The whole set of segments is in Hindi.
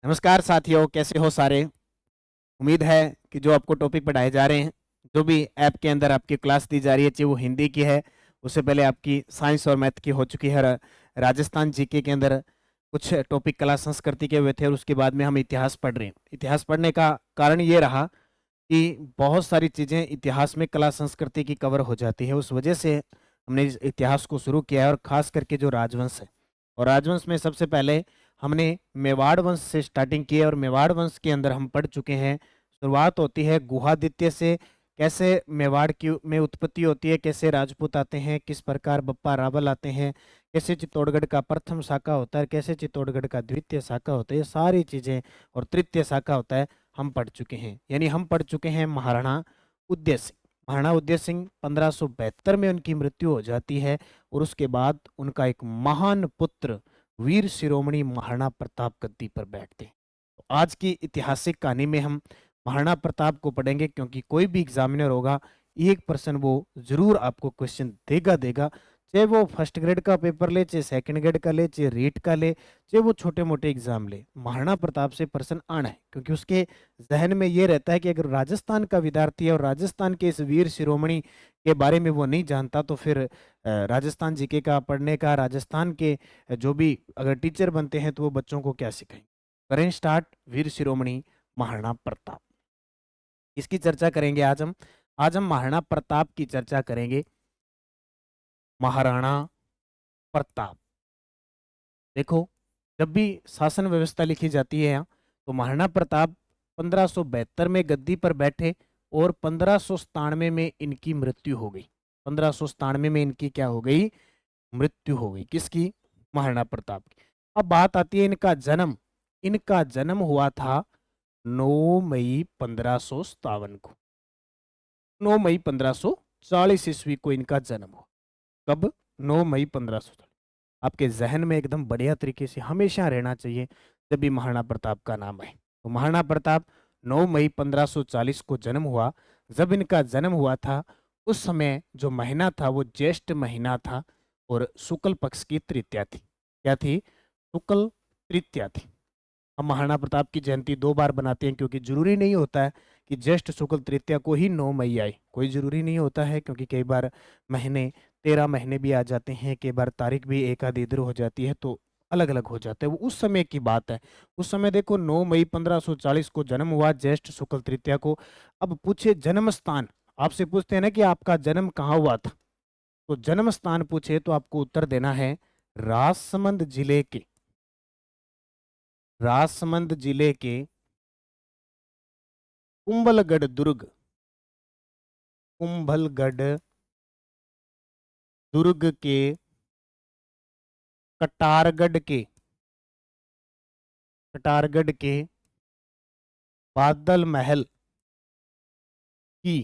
नमस्कार साथियों, कैसे हो सारे। उम्मीद है कि जो आपको टॉपिक पढ़ाए जा रहे हैं, जो भी ऐप के अंदर आपकी क्लास दी जा रही है, चाहे वो हिंदी की है, उससे पहले आपकी साइंस और मैथ की हो चुकी है। राजस्थान जीके के अंदर कुछ टॉपिक कला संस्कृति के हुए थे और उसके बाद में हम इतिहास पढ़ रहे हैं। इतिहास पढ़ने का कारण ये रहा कि बहुत सारी चीज़ें इतिहास में कला संस्कृति की कवर हो जाती है। उस वजह से हमने इस इतिहास को शुरू किया है, और ख़ास करके जो राजवंश है, और राजवंश में सबसे पहले हमने मेवाड़ वंश से स्टार्टिंग की है। और मेवाड़ वंश के अंदर हम पढ़ चुके हैं। शुरुआत होती है गुहादित्य से, कैसे मेवाड़ की में उत्पत्ति होती है, कैसे राजपूत आते हैं, किस प्रकार बप्पा रावल आते हैं, कैसे चित्तौड़गढ़ का प्रथम शाखा होता है, कैसे चित्तौड़गढ़ का द्वितीय शाखा होता है, ये सारी चीज़ें, और तृतीय शाखा होता है, हम पढ़ चुके हैं। यानी हम पढ़ चुके हैं महाराणा उदय सिंह। महाराणा उदय सिंह 1572 में उनकी मृत्यु हो जाती है, और उसके बाद उनका एक महान पुत्र वीर शिरोमणि महाराणा प्रताप गद्दी पर बैठते हैं। तो आज की ऐतिहासिक कहानी में हम महाराणा प्रताप को पढ़ेंगे, क्योंकि कोई भी एग्जामिनर होगा, एक पर्सन वो जरूर आपको क्वेश्चन देगा देगा, चाहे वो फर्स्ट ग्रेड का पेपर ले, चाहे सेकंड ग्रेड का ले, चाहे रीट का ले, चाहे वो छोटे मोटे एग्जाम ले, महाराणा प्रताप से पर्सन आना है। क्योंकि उसके जहन में ये रहता है कि अगर राजस्थान का विद्यार्थी है और राजस्थान के इस वीर शिरोमणि के बारे में वो नहीं जानता, तो फिर राजस्थान जीके का पढ़ने का, राजस्थान के जो भी अगर टीचर बनते हैं तो वो बच्चों को क्या सिखाएंगे। करें स्टार्ट वीर शिरोमणि महाराणा प्रताप। इसकी चर्चा करेंगे आज हम महाराणा प्रताप की चर्चा करेंगे। महाराणा प्रताप, देखो, जब भी शासन व्यवस्था लिखी जाती है तो महाराणा प्रताप 1572 में गद्दी पर बैठे, और 1597 में इनकी मृत्यु हो गई। 1597 में इनकी क्या हो गई? मृत्यु हो गई। किसकी? महाराणा प्रताप की। अब बात आती है इनका जन्म। इनका जन्म हुआ था 9 मई 1557 को। 9 मई 1540 ईस्वी को इनका जन्म हुआ। कब? 9 मई 1540। आपके जहन में एकदम बढ़िया तरीके से हमेशा रहना चाहिए जब भी महाराणा प्रताप का नाम आए। तो महाराणा प्रताप 9 मई 1540 को जन्म हुआ। जब इनका जन्म हुआ था, उस समय जो महीना था वो ज्येष्ठ महीना था, और शुक्ल पक्ष की तृतीया थी। क्या थी? शुक्ल तृतीया थी। हम महाराणा प्रताप की जयंती 2 बार बनाते हैं, क्योंकि जरूरी नहीं होता है कि ज्येष्ठ शुक्ल तृतीया को ही 9 मई आए। कोई जरूरी नहीं होता है, क्योंकि कई बार महीने 13 महीने भी आ जाते हैं, कई बार तारीख भी एक आधी इधर हो जाती है, तो अलग अलग हो जाता है। वो उस समय की बात है। उस समय देखो 9 मई 1540 को जन्म हुआ, ज्येष्ठ शुक्ल तृतीया को। अब पूछे जन्म स्थान, आपसे पूछते हैं ना कि आपका जन्म कहाँ हुआ था, तो जन्म स्थान पूछे तो आपको उत्तर देना है राजसमंद जिले के, राजसमंद जिले के कुंभलगढ़ दुर्ग, कुंभलगढ़ दुर्ग के कटारगढ़ के, कटारगढ़ के बादल महल की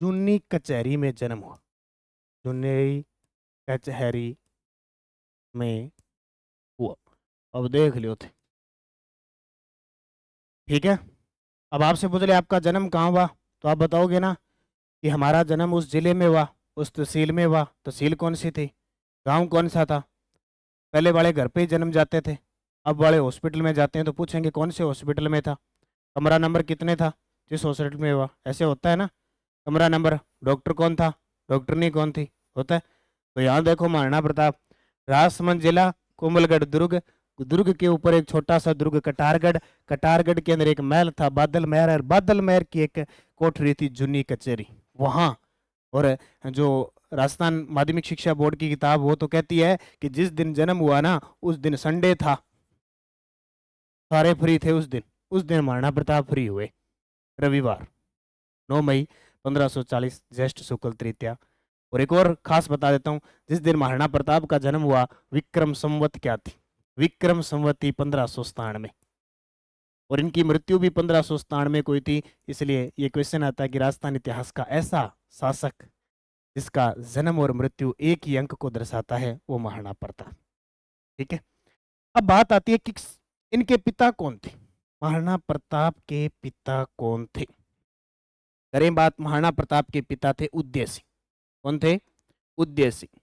जूनी कचहरी में जन्म हुआ। जूनी कचहरी में हुआ। अब देख लियो थे। ठीक है। अब आपसे पूछ ले आपका जन्म कहाँ हुआ, तो आप बताओगे ना कि हमारा जन्म उस जिले में हुआ, उस तहसील में हुआ। तहसील कौन सी थी? गांव कौन सा था? पहले वाले घर पे ही जन्म जाते थे, अब वाले हॉस्पिटल में जाते हैं तो पूछेंगे कौन से हॉस्पिटल में था, कमरा नंबर कितने था जिस हॉस्पिटल में हुआ। ऐसे होता है ना, कमरा नंबर, डॉक्टर कौन था, डॉक्टरनी कौन थी, होता है। तो यहाँ देखो महाराणा प्रताप, राजसमंद जिला, कोमलगढ़ दुर्ग, दुर्ग के ऊपर एक छोटा सा दुर्ग कटारगढ़, कटारगढ़ के अंदर एक महल था बादल महल, और बादल महल की एक कोठरी थी जूनी कचहरी, वहां। और जो राजस्थान माध्यमिक शिक्षा बोर्ड की किताब, वो तो कहती है कि जिस दिन जन्म हुआ ना, उस दिन संडे था, सारे फ्री थे उस दिन। उस दिन महाराणा प्रताप फ्री हुए, रविवार, 9 मई 1540, ज्येष्ठ शुक्ल तृतीया। और एक और खास बता देता हूँ, जिस दिन महाराणा प्रताप का जन्म हुआ, विक्रम संवत क्या थी? विक्रम संवती 1597, और इनकी मृत्यु भी 1597 को हुई थी। इसलिए ये क्वेश्चन आता है कि राजस्थान इतिहास का ऐसा शासक जिसका जन्म और मृत्यु एक ही अंक को दर्शाता है, वो महाराणा प्रताप। ठीक है। अब बात आती है कि इनके पिता कौन थे। महाराणा प्रताप के पिता कौन थे? करें बात, महाराणा प्रताप के पिता थे उदय सिंह। कौन थे? उदय सिंह।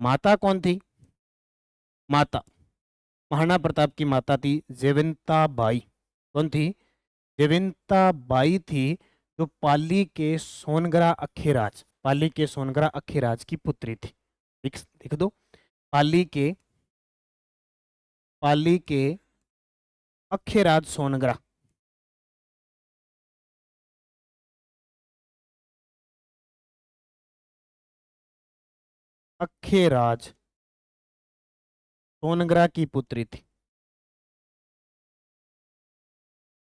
माता कौन थी? माता महाराणा प्रताप की माता थी जयवंता बाई। कौन थी? जयवंता बाई थी, जो पाली के सोनगरा अखेराज, पाली के सोनगरा अखेराज की पुत्री थी। लिख दो, पाली के अखेराज सोनगरा। अखेराज सोनगरा की पुत्री थी।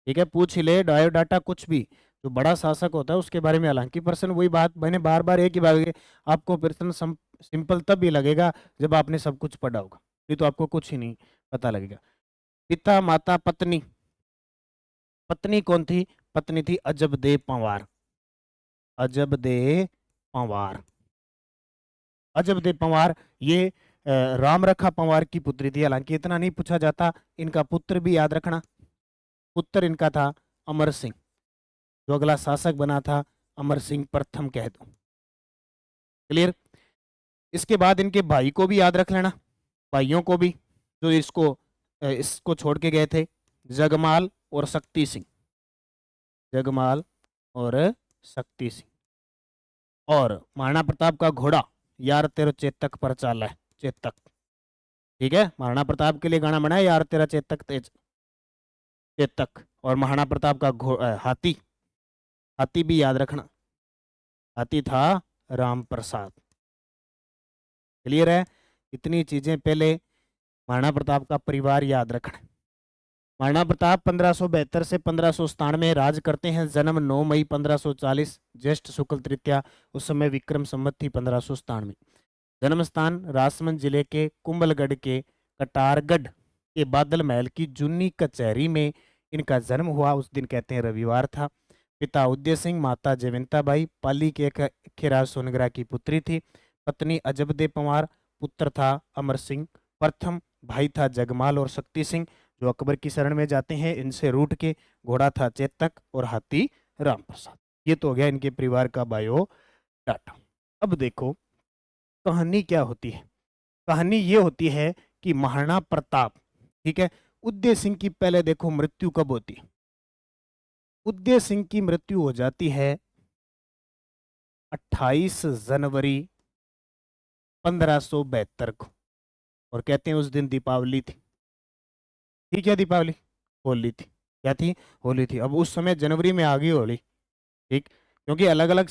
ठीक है, पूछ ही ले बायोडाटा कुछ भी, जो बड़ा शासक होता है उसके बारे में। हालांकि प्रश्न वही बात, मैंने बार बार एक ही बात की, आपको प्रश्न सिंपल तब भी लगेगा जब आपने सब कुछ पढ़ा होगा, नहीं तो आपको कुछ ही नहीं पता लगेगा। पिता माता पत्नी, पत्नी कौन थी? पत्नी थी अजबदे पंवार। अजबदे पंवार, अजबदे पंवार ये राम रखा पंवार की पुत्री थी। हालांकि इतना नहीं पूछा जाता, इनका पुत्र भी याद रखना। पुत्र इनका था अमर सिंह, जो अगला शासक बना था अमर सिंह प्रथम कह दो। क्लियर? इसके बाद इनके भाई को भी याद रख लेना, भाइयों को भी, जो इसको छोड़ के गए थे, जगमाल और शक्ति सिंह। जगमाल और शक्ति सिंह। और महाराणा प्रताप का घोड़ा यार तेरो चेतक पर चाल है, चेतक। ठीक है, महाराणा प्रताप के लिए गाना बना है, यार तेरा चेतक तेज, चेतक। और महाराणा प्रताप का हाथी, हाथी भी याद रखना, हाथी था राम प्रसाद। क्लियर है? इतनी चीजें पहले महाराणा प्रताप का परिवार याद रखना। महाराणा प्रताप 1572 से 1597 राज करते हैं। जन्म 9 मई 1540, ज्येष्ठ शुक्ल तृतीया, उस समय विक्रम संवत थी 1597। जन्म स्थान राजसमंद जिले के कुंभलगढ़ के कटारगढ़ के बादल महल की जूनी कचहरी में इनका जन्म हुआ। उस दिन कहते हैं रविवार था। पिता उदय सिंह, माता जयवंता बाई, पाली के अखेराज सोनगरा की पुत्री थी। पत्नी अजबदे पंवार, पुत्र था अमर सिंह प्रथम, भाई था जगमाल और शक्ति सिंह, जो अकबर की शरण में जाते हैं इनसे रूठ के। घोड़ा था चेतक और हाथी राम प्रसाद। ये तो हो गया इनके परिवार का बायो डाटा। अब देखो कहानी क्या होती है। कहानी ये होती है कि महाराणा प्रताप, ठीक है, उदय सिंह की पहले देखो मृत्यु कब होती है। उदय सिंह की मृत्यु हो जाती है 28 जनवरी 1572 को, और कहते हैं उस दिन दीपावली थी। ठीक है, दीपावली, होली थी। क्या थी? होली थी। अब उस समय जनवरी में आ गई होली, ठीक, क्योंकि अलग अलग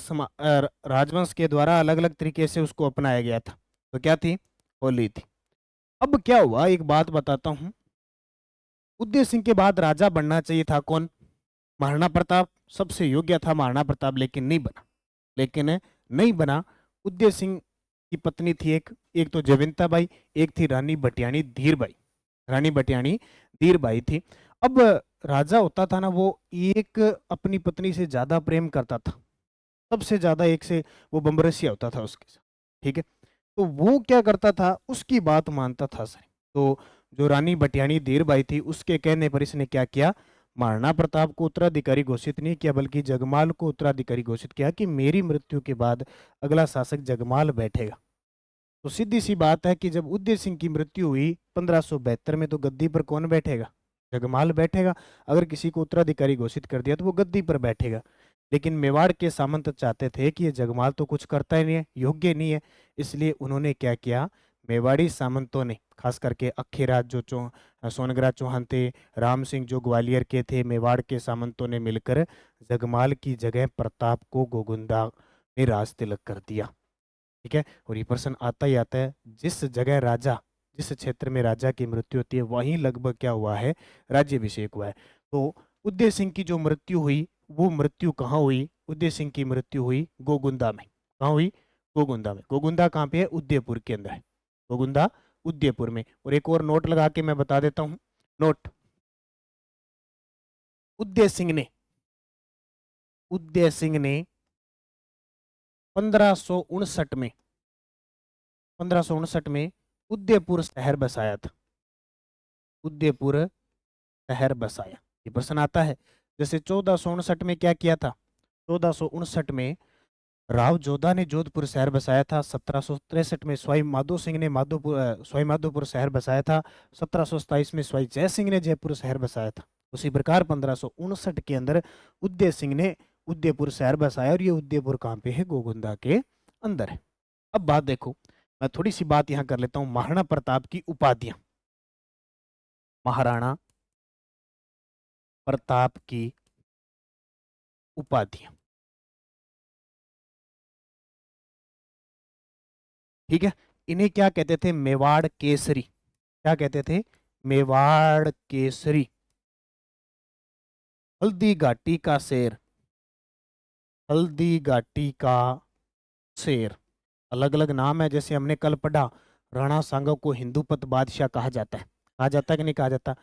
राजवंश के द्वारा अलग अलग तरीके से उसको अपनाया गया था। तो क्या थी? होली थी। अब क्या हुआ, एक बात बताता हूं। उदय सिंह के बाद राजा बनना चाहिए था कौन? महाराणा प्रताप। सबसे योग्य था महाराणा प्रताप, लेकिन नहीं बना। लेकिन नहीं बना। उदय सिंह की पत्नी थी एक तो जयवंता बाई, एक थी रानी भटियाणी धीरबाई। रानी भटियाणी धीरबाई थी। अब राजा होता था ना, वो एक अपनी पत्नी से ज्यादा प्रेम करता था, सबसे ज्यादा एक से वो बमरसिया होता था उसके साथ। ठीक है, तो वो क्या करता था, उसकी बात मानता था सर। तो जो रानी भटियाणी धीरबाई थी, उसके कहने पर इसने क्या किया, महाराणा प्रताप को उत्तराधिकारी घोषित नहीं किया, बल्कि जगमाल को उत्तराधिकारी घोषित किया कि मेरी मृत्यु के बाद अगला शासक जगमाल बैठेगा। तो सीधी सी बात है कि जब उदय सिंह की मृत्यु हुई 1572 में, तो गद्दी पर कौन बैठेगा? जगमाल बैठेगा। अगर किसी को उत्तराधिकारी घोषित कर दिया तो वो गद्दी पर बैठेगा। लेकिन मेवाड़ के सामंत चाहते थे कि ये जगमाल तो कुछ करता ही नहीं है, योग्य नहीं है, इसलिए उन्होंने क्या किया, मेवाड़ी सामंतों ने, खास करके अखेराज जो सोनगरा चौहान थे, राम सिंह जो ग्वालियर के थे, मेवाड़ के सामंतों ने मिलकर जगमाल की जगह प्रताप को गोगुंदा में राज तिलक कर दिया। ठीक है, और ये प्रश्न आता ही आता है, जिस जगह राजा, जिस क्षेत्र में राजा की मृत्यु होती है, वहीं लगभग क्या हुआ है, राज्यभिषेक हुआ है। तो उदय सिंह की जो मृत्यु हुई, वो मृत्यु कहाँ हुई? उदय सिंह की मृत्यु हुई गोगुंदा में। कहाँ हुई? गोगुंदा में। गोगुंदा कहाँ पे है? उदयपुर के अंदर है। गोगुंदा उदयपुर में। और एक और नोट लगा के मैं बता देता हूँ, नोट। उदय सिंह ने 1559 में, 1559 में उदयपुर शहर बसाया था। उदयपुर शहर बसाया। ये प्रश्न आता है। जैसे 1459 में क्या किया था? 1459 में राव जोधा ने जोधपुर शहर बसाया था 1763 में। स्वाई माधो सिंह ने स्वाई माधोपुर शहर बसाया था 1727 में। स्वाई जय सिंह ने जयपुर शहर बसाया था। उसी प्रकार 1559 के अंदर उदय सिंह ने उदयपुर शहर बसाया, और ये उदयपुर कहाँ पे है? गोगुंदा के अंदर है। अब बात देखो, मैं थोड़ी सी बात यहाँ कर लेता हूँ। महाराणा प्रताप की उपाधियां, महाराणा प्रताप की उपाधियां, ठीक है। इन्हें क्या कहते थे? मेवाड़ केसरी। क्या कहते थे? मेवाड़ केसरी। हल्दी घाटी का शेर, हल्दी घाटी का शेर। अलग अलग नाम है, जैसे हमने कल पढ़ा, राणा सांगा को हिंदूपत बादशाह कहा जाता है। कहा जाता है कि नहीं कहा जाता?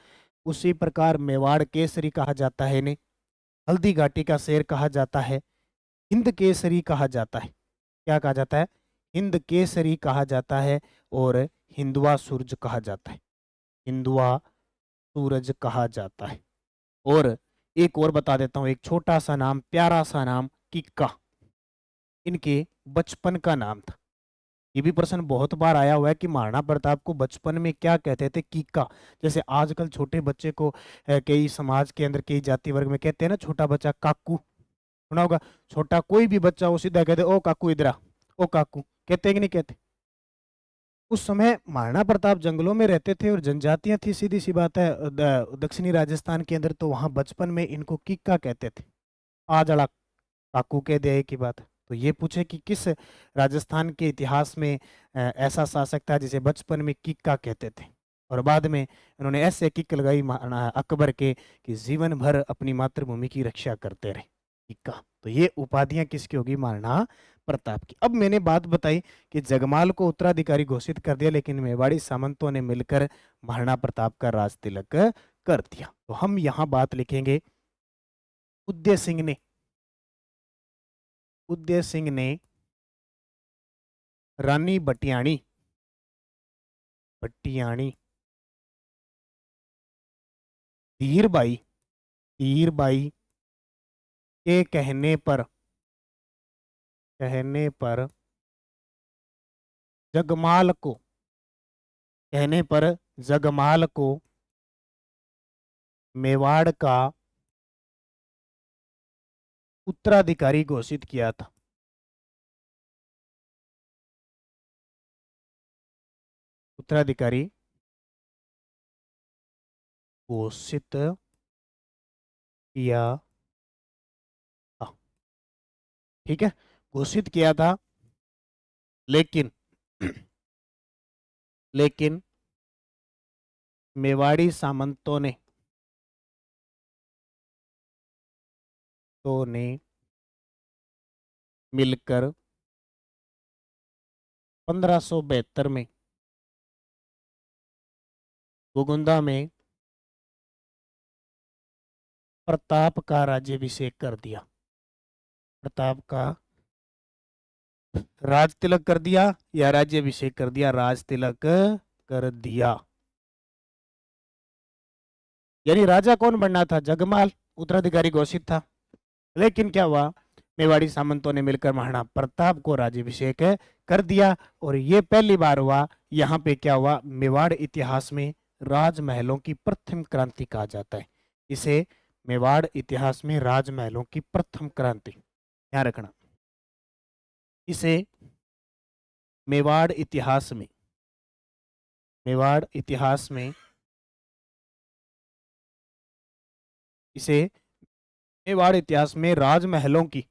उसी प्रकार मेवाड़ केसरी कहा जाता है इन्हें, हल्दी घाटी का शेर कहा जाता है, हिंद केसरी कहा जाता है। क्या कहा जाता है? हिंद केसरी कहा जाता है, और हिंदुआ सूरज कहा जाता है, हिंदुआ सूरज कहा जाता है। और एक और बता देता हूं, एक छोटा सा नाम, प्यारा सा नाम, किक्का, इनके बचपन का नाम था। ये भी प्रश्न बहुत बार आया हुआ है कि महाराणा प्रताप को बचपन में क्या कहते थे? कीका। जैसे आजकल छोटे बच्चे को कई समाज के अंदर, कई जाति वर्ग में कहते हैं ना, छोटा बच्चा काकू, सुना होगा। छोटा कोई भी बच्चा वो सीधा कहते ओ काकू इधर आ, ओ काकू, कहते हैं कि नहीं कहते? उस समय महाराणा प्रताप जंगलों में रहते थे और जनजातियां थी, सीधी सी बात है, दक्षिणी राजस्थान के अंदर, तो वहां बचपन में इनको किक्का कहते थे। आज अड़ा काकू कह दे की बात है। तो ये पूछे कि किस राजस्थान के इतिहास में ऐसा शासक था जिसे बचपन में किक्का कहते थे, और बाद में इन्होंने ऐसे किक लगाई अकबर के कि जीवन भर अपनी मातृभूमि की रक्षा करते रहे, किक्का। तो ये उपाधियां किसकी होगी? महाराणा प्रताप की। अब मैंने बात बताई कि जगमाल को उत्तराधिकारी घोषित कर दिया, लेकिन मेवाड़ी सामंतों ने मिलकर महाराणा प्रताप का राज तिलक कर दिया। तो हम यहाँ बात लिखेंगे, उदय सिंह ने, उदय सिंह ने रानी भटियाणी, भटियाणी, धीरबाई, धीरबाई के कहने पर जगमाल को, कहने पर जगमाल को मेवाड़ का उत्तराधिकारी घोषित किया था। उत्तराधिकारी घोषित किया था, ठीक है, घोषित किया था। लेकिन लेकिन मेवाड़ी सामंतों ने मिलकर 1572 में गोगुंदा में प्रताप का राज्याभिषेक कर दिया। प्रताप का राज तिलक कर दिया या राज्याभिषेक कर दिया? राज तिलक कर दिया। यानी राजा कौन बनना था? जगमाल, उत्तराधिकारी घोषित था। लेकिन क्या हुआ? मेवाड़ी सामंतों ने मिलकर महाराणा प्रताप को राज्याभिषेक कर दिया, और ये पहली बार हुआ। यहाँ पे क्या हुआ? मेवाड़ इतिहास में राजमहलों की प्रथम क्रांति कहा जाता है इसे। मेवाड़ इतिहास में राजमहलों की प्रथम क्रांति, ध्यान रखना। इसे मेवाड़ इतिहास में, मेवाड़ इतिहास में इसे मेवाड़ इतिहास में राजमहलों की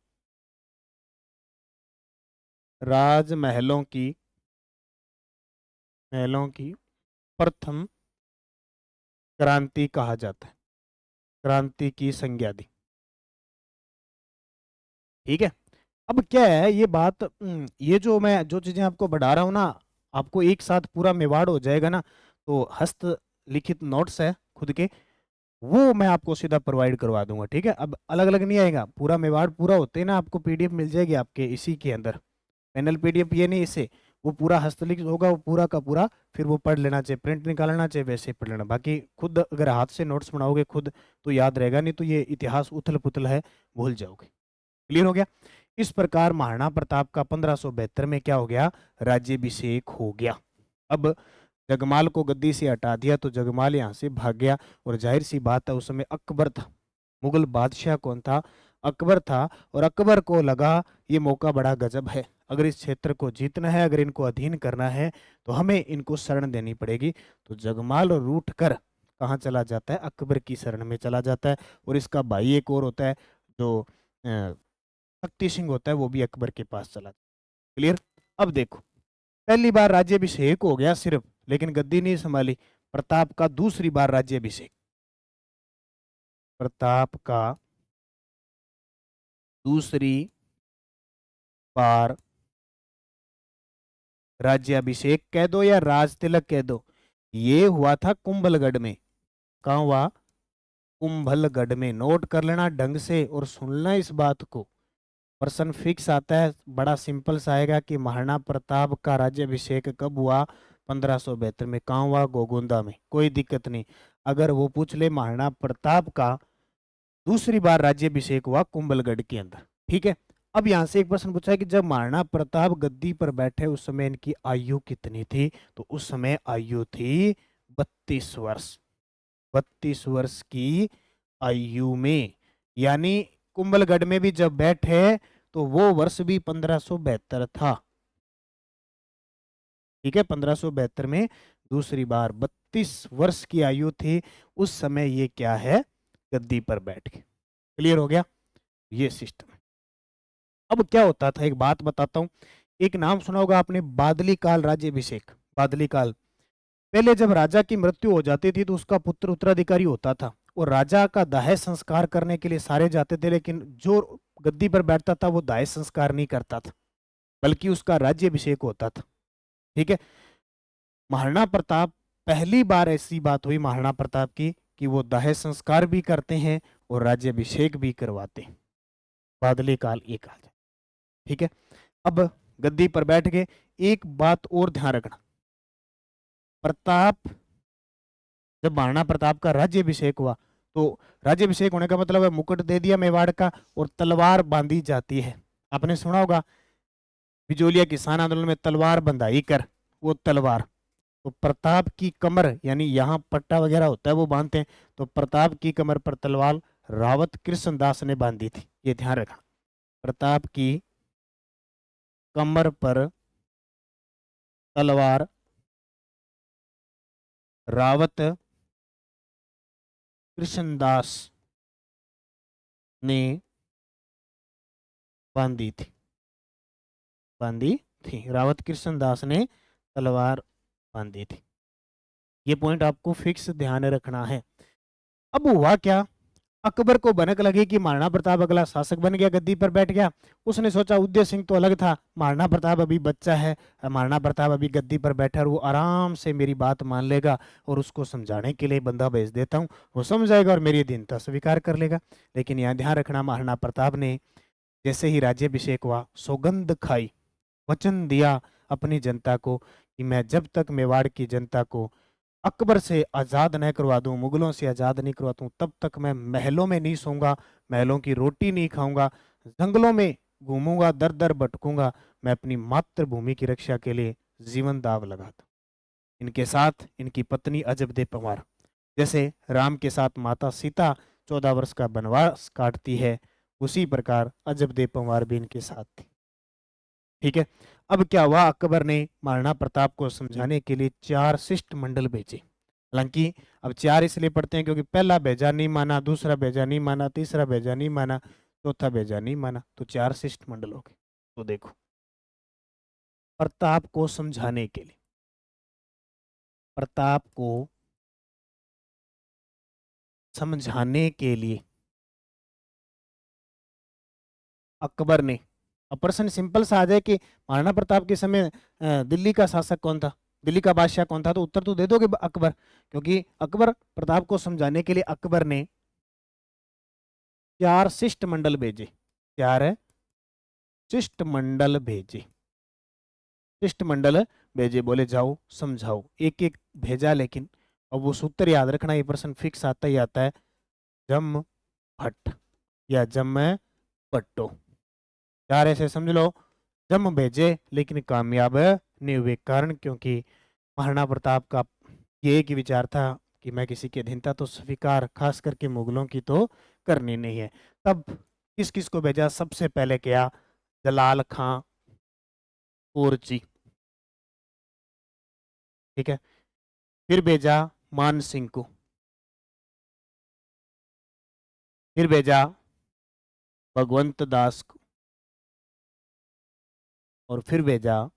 प्रथम क्रांति कहा जाता है, क्रांति की संज्ञा दी, ठीक है। अब क्या है ये बात, ये जो मैं जो चीजें आपको बढ़ा रहा हूँ ना, आपको एक साथ पूरा मेवाड़ हो जाएगा ना, तो हस्तलिखित नोट्स है खुद के, वो मैं आपको सीधा प्रोवाइड करवा दूंगा, ठीक है। अब अलग अलग नहीं आएगा, पूरा मेवाड़ पूरा होते ही ना आपको पीडीएफ मिल जाएगी आपके इसी के अंदर, पैनल पीडीएफ ये नहीं, इसे वो पूरा हस्तलिखित होगा, वो पूरा का पूरा, फिर वो पढ़ लेना चाहिए, प्रिंट निकालना चाहिए, वैसे पढ़ लेना। बाकी खुद अगर हाथ से नोट्स बनाओगे खुद तो याद रहेगा, नहीं तो ये इतिहास उथल पुथल है, भूल जाओगे। क्लियर हो गया? इस प्रकार महाराणा प्रताप का 1572 में क्या हो गया, राज्याभिषेक हो गया। अब जगमाल को गद्दी से हटा दिया तो जगमाल यहाँ से भाग गया, और जाहिर सी बात है उस समय अकबर था। मुगल बादशाह कौन था, अकबर था। और अकबर को लगा ये मौका बड़ा गजब है, अगर इस क्षेत्र को जीतना है, अगर इनको अधीन करना है तो हमें इनको शरण देनी पड़ेगी। तो जगमाल रूठ कर कहाँ चला जाता है, अकबर की शरण में चला जाता है। और इसका भाई एक और होता है जो शक्ति सिंह होता है, वो भी अकबर के पास चला जाता है। क्लियर। अब देखो, पहली बार राज्याभिषेक हो गया सिर्फ, लेकिन गद्दी नहीं संभाली। प्रताप का दूसरी बार राज्याभिषेक, प्रताप का दूसरी बार राज्याभिषेक कह दो या राज तिलक कह दो, ये हुआ था कुंभलगढ़ में। कहाँ हुआ, कुंभलगढ़ में। नोट कर लेना ढंग से और सुनना इस बात को, प्रश्न फिक्स आता है, बड़ा सिंपल सा आएगा कि महाराणा प्रताप का राज्याभिषेक कब हुआ, 1572 में। कहाँ हुआ, गोगोंदा में। कोई दिक्कत नहीं, अगर वो पूछ ले महाराणा प्रताप का दूसरी बार राज्याभिषेक हुआ कुंभलगढ़ के अंदर, ठीक है। अब यहां से एक प्रश्न पूछा है कि जब महाराणा प्रताप गद्दी पर बैठे उस समय इनकी आयु कितनी थी, तो उस समय आयु थी 32 वर्ष। 32 वर्ष की आयु में, यानी कुंभलगढ़ में भी जब बैठे तो वो वर्ष भी 1572 था, ठीक है। 1572 में दूसरी बार 32 वर्ष की आयु थी उस समय, ये क्या है, गद्दी पर बैठ के। क्लियर हो गया, ये सिस्टम है। अब क्या होता था, एक बात बताता हूं। एक नाम सुना होगा आपने, बादली काल राज्याभिषेक। बादली काल, पहले जब राजा की मृत्यु हो जाती थी तो उसका पुत्र उत्तराधिकारी होता था, और राजा का दाह संस्कार करने के लिए सारे जाते थे, लेकिन जो गद्दी पर बैठता था वो दाह संस्कार नहीं करता था, बल्कि उसका राज्याभिषेक होता था, ठीक है। महाराणा प्रताप, पहली बार ऐसी बात हुई महाराणा प्रताप की कि वो दाह संस्कार भी करते हैं और राज्याभिषेक भी करवाते हैं। बादली काल ये कहा जाए, ठीक है। अब गद्दी पर बैठ गए। एक बात और ध्यान रखना, प्रताप, जब महाराणा प्रताप का राज्याभिषेक हुआ तो राज्याभिषेक होने का मतलब है मुकुट दे दिया मेवाड़ का और तलवार बांधी जाती है। आपने सुना होगा बिजोलिया किसान आंदोलन में तलवार बंधाई कर, वो तलवार तो प्रताप की कमर, यानी यहाँ पट्टा वगैरह होता है वो बांधते हैं, तो प्रताप की कमर पर तलवार रावत कृष्णदास ने बांधी थी, ये ध्यान रखना। प्रताप की कमर पर तलवार रावत कृष्णदास ने बांधी थी, बांधी थी। रावत कृष्णदास ने तलवार बांधी थी। ये पॉइंट आपको फिक्स ध्यान रखना है। अब हुआ क्या, अकबर को भनक लगी कि महाराणा प्रताप अगला शासक बन गया, गद्दी पर बैठ गया। उसने सोचा उदय सिंह तो अलग था, महाराणा प्रताप अभी बच्चा है, महाराणा प्रताप अभी गद्दी पर बैठा और वो आराम से मेरी बात मान लेगा, और उसको समझाने के लिए बंदा भेज देता हूँ, वो समझ जाएगा और मेरी अधीनता स्वीकार कर लेगा। लेकिन यहाँ ध्यान रखना, महाराणा प्रताप ने जैसे ही राज्याभिषेक हुआ सौगंध खाई, वचन दिया अपनी जनता को कि मैं जब तक मेवाड़ की जनता को अकबर से आज़ाद न करवा दूं, मुगलों से आज़ाद नहीं करवा दूं, तब तक मैं महलों में नहीं सोऊंगा, महलों की रोटी नहीं खाऊंगा, जंगलों में घूमूंगा, दर दर भटकूंगा, मैं अपनी मातृभूमि की रक्षा के लिए जीवन दाव लगाता। इनके साथ इनकी पत्नी अजबदे पंवार, जैसे राम के साथ माता सीता 14 वर्ष का वनवास काटती है, उसी प्रकार अजबदे पंवार भी इनके साथ थी, ठीक है। अब क्या हुआ, अकबर ने महाराणा प्रताप को समझाने के लिए 4 शिष्टमंडल भेजे। हालांकि अब 4 इसलिए पढ़ते हैं क्योंकि पहला भेजा नहीं माना, दूसरा भेजा नहीं माना, तीसरा भेजा नहीं माना, चौथा भेजा नहीं माना, तो 4 शिष्टमंडल हो गए। तो देखो, प्रताप को समझाने के लिए, प्रताप को समझाने के लिए अकबर ने, अब प्रश्न सिंपल सा आ जाए कि महाराणा प्रताप के समय दिल्ली का शासक कौन था, दिल्ली का बादशाह कौन था, तो उत्तर तो दे दोगे अकबर, क्योंकि अकबर, प्रताप को समझाने के लिए अकबर ने 4 शिष्टमंडल भेजे, 4 शिष्टमंडल भेजे, शिष्टमंडल भेजे, बोले जाओ समझाओ, एक एक भेजा। लेकिन अब वो सूत्र याद रखना, ये प्रश्न फिक्स आता ही आता है, जम भट्ट या जम भट्टो, चार ऐसे समझ लो जम भेजे लेकिन कामयाब नहीं हुए। कारण क्योंकि महाराणा प्रताप का ये एक ही विचार था कि मैं किसी की अधीनता तो स्वीकार खास करके मुगलों की तो करनी नहीं है। तब किस किस को भेजा? सबसे पहले किया जलाल खां कोरची, ठीक है। फिर भेजा मान सिंह को, फिर भेजा भगवंत दास को, और फिर भेजा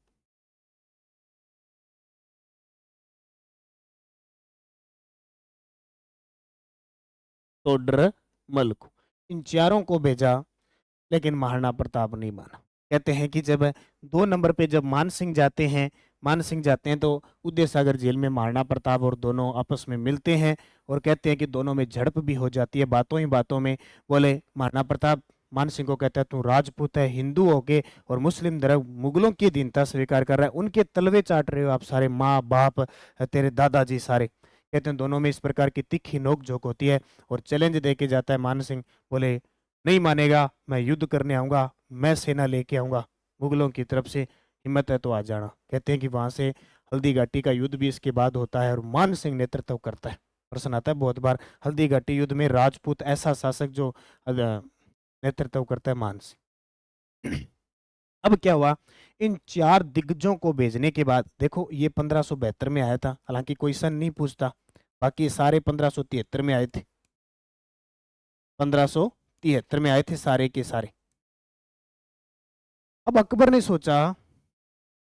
तोडरमल को। इन चारों को भेजा लेकिन महाराणा प्रताप नहीं माना। कहते हैं कि जब 2 नंबर पे जब मान सिंह जाते हैं, मान सिंह जाते हैं तो उदय सागर जेल में महाराणा प्रताप और दोनों आपस में मिलते हैं और कहते हैं कि दोनों में झड़प भी हो जाती है बातों ही बातों में। बोले महाराणा प्रताप मान सिंह को कहता है तू राजपूत है, हिंदू होके और मुस्लिम धर्म मुगलों की दीनता स्वीकार कर रहा है, उनके तलवे चाट रहे हो आप सारे, माँ बाप तेरे दादाजी सारे। कहते हैं दोनों में इस प्रकार की तीखी नोक झोंक होती है और चैलेंज दे के जाता है मान सिंह। बोले नहीं मानेगा, मैं युद्ध करने आऊंगा, मैं सेना लेके आऊंगा मुगलों की तरफ से, हिम्मत है तो आ जाना। कहते हैं कि वहां से हल्दी घाटी का युद्ध भी इसके बाद होता है और मान सिंह नेतृत्व करता है। प्रश्न आता है बहुत बार, हल्दी घाटी युद्ध में राजपूत ऐसा शासक जो नेतृत्व करता है, मान सिंह। अब क्या हुआ, इन 4 दिग्गजों को भेजने के बाद देखो ये 1572 में आया था, हालांकि कोई सन नहीं पूछता, बाकी सारे 1573 में आए थे, 1573 में आए थे सारे के सारे। अब अकबर ने सोचा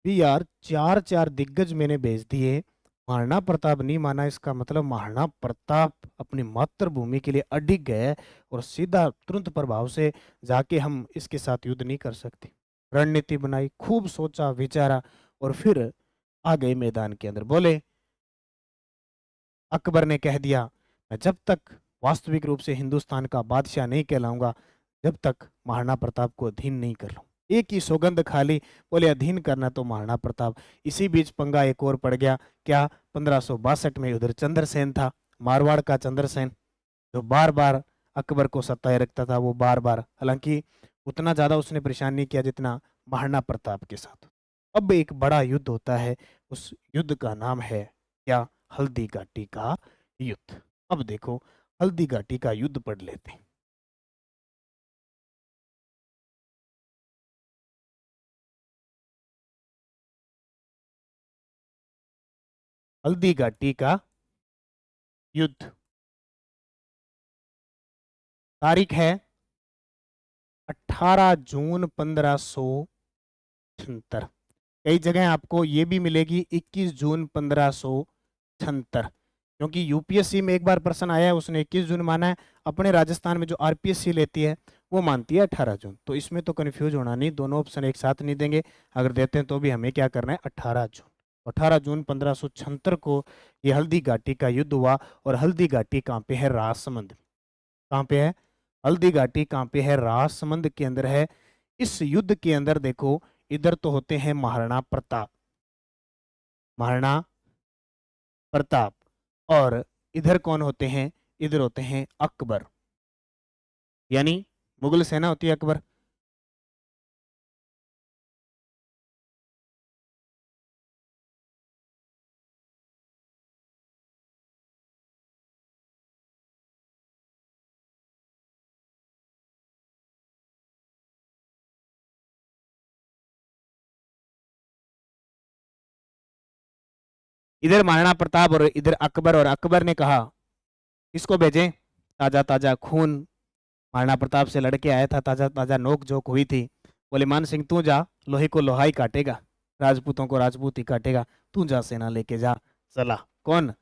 भी यार 4 4 दिग्गज मैंने भेज दिए, महाराणा प्रताप नहीं माना, इसका मतलब महाराणा प्रताप अपनी मातृभूमि के लिए अडिग है और सीधा तुरंत प्रभाव से जाके हम इसके साथ युद्ध नहीं कर सकते। रणनीति बनाई, खूब सोचा विचारा और फिर आ गए मैदान के अंदर। बोले अकबर ने कह दिया मैं जब तक वास्तविक रूप से हिंदुस्तान का बादशाह नहीं कहलाऊंगा जब तक महाराणा प्रताप को अधीन नहीं कर लूं। एक ही सौगंध खा ली, बोले अधीन करना तो महाराणा प्रताप। इसी बीच पंगा एक और पड़ गया, क्या 1562 में उधर चंद्रसेन था, मारवाड़ का चंद्रसेन, जो बार बार अकबर को सताए रखता था। वो बार बार, हालांकि उतना ज्यादा उसने परेशान नहीं किया जितना महाराणा प्रताप के साथ। अब एक बड़ा युद्ध होता है, उस युद्ध का नाम है क्या? हल्दी घाटी का युद्ध। अब देखो हल्दी घाटी का युद्ध पढ़ लेते हैं। हल्दी घाटी का युद्ध, तारीख है 18 जून 1576। कई जगह आपको ये भी मिलेगी 21 जून 1576, क्योंकि यूपीएससी में एक बार प्रश्न आया है उसने 21 जून माना है, अपने राजस्थान में जो आरपीएससी लेती है वो मानती है 18 जून। तो इसमें तो कंफ्यूज होना नहीं, दोनों ऑप्शन एक साथ नहीं देंगे, अगर देते हैं तो भी हमें क्या करना है, 18 जून। 18 जून 1576 को ये हल्दी घाटी का युद्ध हुआ। और हल्दी घाटी कहाँ पे है? राजसमंद। कहाँ पे है हल्दी घाटी? कहाँ पे है? राजसमंद के अंदर है। इस युद्ध के अंदर देखो इधर तो होते हैं महाराणा प्रताप, महाराणा प्रताप, और इधर कौन होते हैं? इधर होते हैं अकबर, यानी मुगल सेना होती है अकबर। इधर महाराणा प्रताप और इधर अकबर, और अकबर ने कहा किसको भेजें? ताजा ताजा खून महाराणा प्रताप से लड़के आया था, ताजा ताजा नोक झोंक हुई थी। बोले मान सिंह तू जा, लोहे को लोहा ही काटेगा, राजपूतों को राजपूत ही काटेगा, तू जा सेना लेके जा। चला कौन?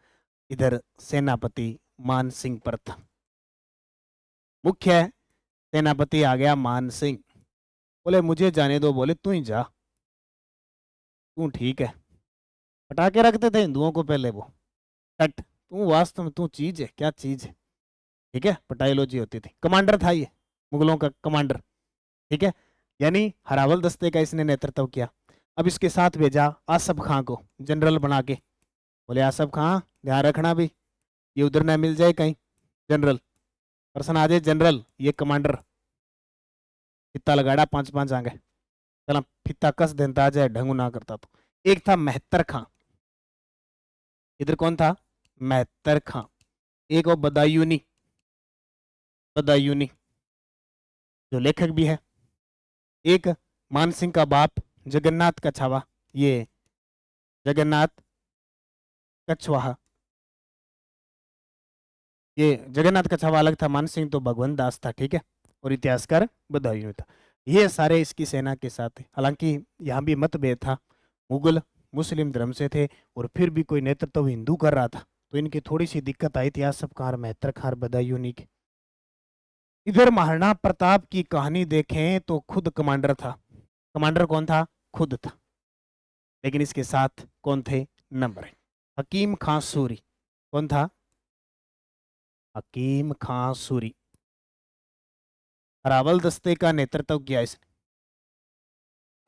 इधर सेनापति मान सिंह प्रथम, मुख्य सेनापति आ गया मान सिंह। बोले मुझे जाने दो, बोले तू ही जा, तू ठीक है। पटाखे रखते थे हिंदुओं को पहले वो, कट तू वास्तव में तू चीज है, क्या चीज है, ठीक है। पटाइलोजी होती थी, कमांडर था ये मुगलों का कमांडर, ठीक है। यानी हरावल दस्ते का इसने नेतृत्व किया। अब इसके साथ भेजा आसफ खां को जनरल बना के। बोले आसफ खां ध्यान रखना भी, ये उधर ना मिल जाए कहीं जनरल, पर्सन आ जाए जनरल, ये कमांडर, फित्ता लगाड़ा 5-5 आगे चला फित्ता कस देता आ जाए ढंगू ना करता। तो एक था मेहतर खां, इधर कौन था? मेहतर खां। एक वो बदायूनी, बदायूनी जो लेखक भी है। एक मानसिंह का बाप जगन्नाथ कछावा, ये जगन्नाथ कछवाहा, ये जगन्नाथ कछावा अलग था, मानसिंह तो भगवंत दास था, ठीक है, और इतिहासकार बदायूं था। ये सारे इसकी सेना के साथ थे। हालांकि यहाँ भी मतभेद था, मुगल मुस्लिम धर्म से थे और फिर भी कोई नेतृत्व हिंदू कर रहा था, तो इनकी थोड़ी सी दिक्कत आई थी आसफ खान, मेहतर खान, बदायूं की। इधर महाराणा प्रताप की कहानी देखें तो खुद कमांडर था। कमांडर कौन था? खुद था। लेकिन इसके साथ कौन थे? नंबर हकीम खां सूरी। कौन था? हकीम खां सूरी। अरावल दस्ते का नेतृत्व किया इसने।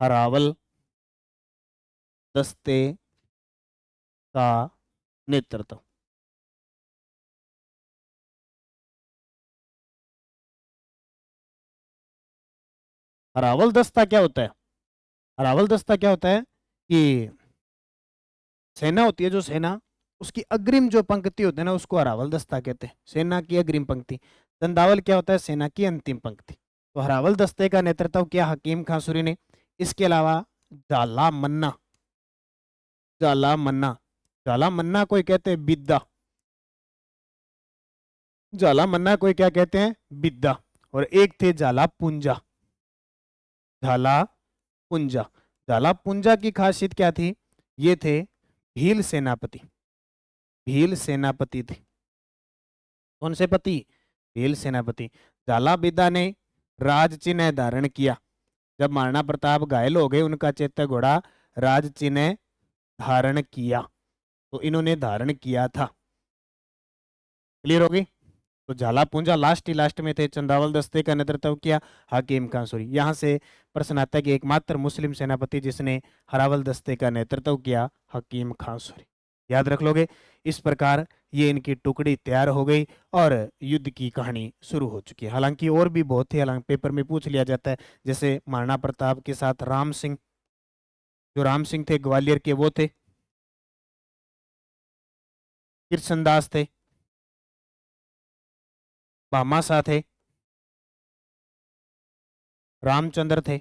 अरावल दस्ते का नेतृत्व। अरावल दस्ता क्या होता है? अरावल दस्ता क्या होता है कि सेना होती है, जो सेना उसकी अग्रिम जो पंक्ति होती है ना, उसको अरावल दस्ता कहते हैं, सेना की अग्रिम पंक्ति। चंदावल क्या होता है? सेना की अंतिम पंक्ति। तो अरावल दस्ते का नेतृत्व किया हकीम खां सूरी ने। इसके अलावा जाला मन्ना, जाला मन्ना, जाला मन्ना कोई कहते हैं बिद्दा, जाला मन्ना कोई क्या कहते हैं? बिद्दा। और एक थे जाला पुंजा, झाला पुंजा। झाला पुंजा की खासियत क्या थी? ये थे भील सेनापति, भील सेनापति थे। कौन से पति? भील सेनापति। झाला बिद्दा ने राज चिन्ह धारण किया। जब महाराणा प्रताप घायल हो गए, उनका चैत्य घोड़ा राज चिन्ह धारण किया, तो इन्होंने धारण किया था। क्लियर होगी? तो झाला पूंजा लास्ट ही लास्ट में थे। चंदावल दस्ते का नेतृत्व किया हकीम खां सूरी। यहाँ से प्रश्न आता है कि एकमात्र मुस्लिम सेनापति जिसने अरावल दस्ते का नेतृत्व किया, हकीम खां सूरी। याद रख लोगे। इस प्रकार ये इनकी टुकड़ी तैयार हो गई और युद्ध की कहानी शुरू हो चुकी है। हालांकि और भी बहुत थे, हालांकि पेपर में पूछ लिया जाता है। जैसे महाराणा प्रताप के साथ राम सिंह, जो राम सिंह थे ग्वालियर के, वो थे। कृष्णदास थे, भामाशाह थे, रामचंद्र थे।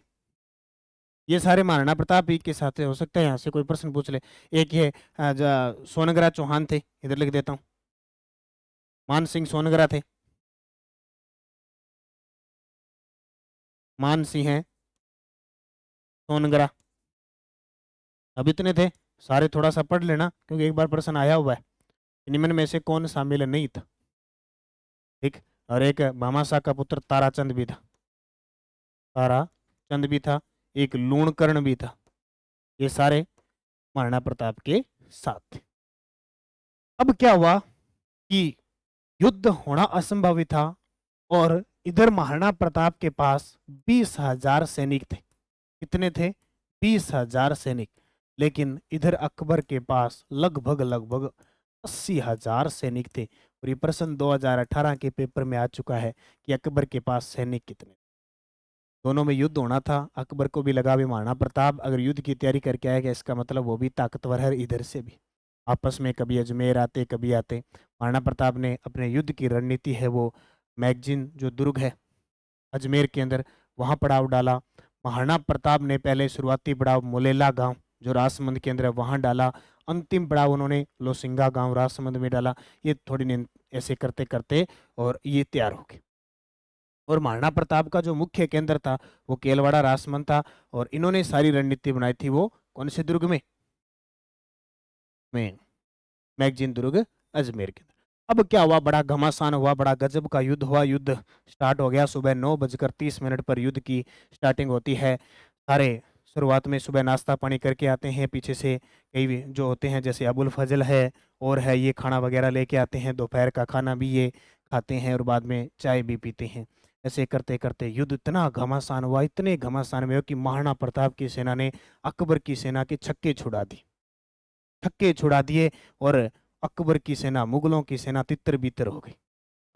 ये सारे महाराणा प्रताप ही के साथ हो सकता है। यहाँ से कोई प्रश्न पूछ ले। एक ये सोनगरा चौहान थे, इधर लिख देता हूँ, मान सिंह सोनगरा थे, मान सिंह है सोनगरा। अब इतने थे सारे, थोड़ा सा पढ़ लेना क्योंकि एक बार प्रश्न आया हुआ है। इनमें में से कौन शामिल नहीं था? ठीक। और एक भामाशाह का पुत्र ताराचंद भी था, ताराचंद भी था, एक लूणकर्ण भी था। ये सारे महाराणा प्रताप के साथ थे। अब क्या हुआ कि युद्ध होना असंभव था और इधर महाराणा प्रताप के पास 20,000 सैनिक थे। कितने थे? 20,000 सैनिक। लेकिन इधर अकबर के पास लगभग लगभग 80,000 सैनिक थे। और ये प्रश्न 2018 के पेपर में आ चुका है कि अकबर के पास सैनिक कितने। दोनों में युद्ध होना था। अकबर को भी लगा भी महाराणा प्रताप अगर युद्ध की तैयारी करके आएगा, इसका मतलब वो भी ताकतवर है। इधर से भी आपस में कभी अजमेर आते, कभी आते। महाराणा प्रताप ने अपने युद्ध की रणनीति है वो मैगजीन जो दुर्ग है अजमेर के अंदर, वहां पड़ाव डाला। महाराणा प्रताप ने पहले शुरुआती पड़ाव मोलेला गांव जो राजसमंद के अंदर है वहां डाला। अंतिम पड़ाव उन्होंने लोसिंगा गांव राजसमंद में डाला। ये थोड़ी ऐसे करते करते और ये तैयार हो गए। और महाराणा प्रताप का जो मुख्य केंद्र था वो केलवाड़ा राजसमंद था। और इन्होंने सारी रणनीति बनाई थी वो कौन से दुर्ग में मैगजीन दुर्ग अजमेर के अंदर। अब क्या हुआ? बड़ा घमासान हुआ, बड़ा गजब का युद्ध हुआ। युद्ध स्टार्ट हो गया सुबह 9:30 पर युद्ध की स्टार्टिंग होती है। सारे शुरुआत में सुबह नाश्ता पानी करके आते हैं, पीछे से कई जो होते हैं जैसे अबुल फजल है और है, ये खाना वगैरह लेके आते हैं। दोपहर का खाना भी ये खाते हैं और बाद में चाय भी पीते हैं। ऐसे करते करते युद्ध इतना घमासान हुआ, इतने घमासान में हुआ कि महाराणा प्रताप की सेना ने अकबर की सेना के छक्के छुड़ा दी, छक्के छुड़ा दिए। और अकबर की सेना, मुगलों की सेना तितर बितर हो गई।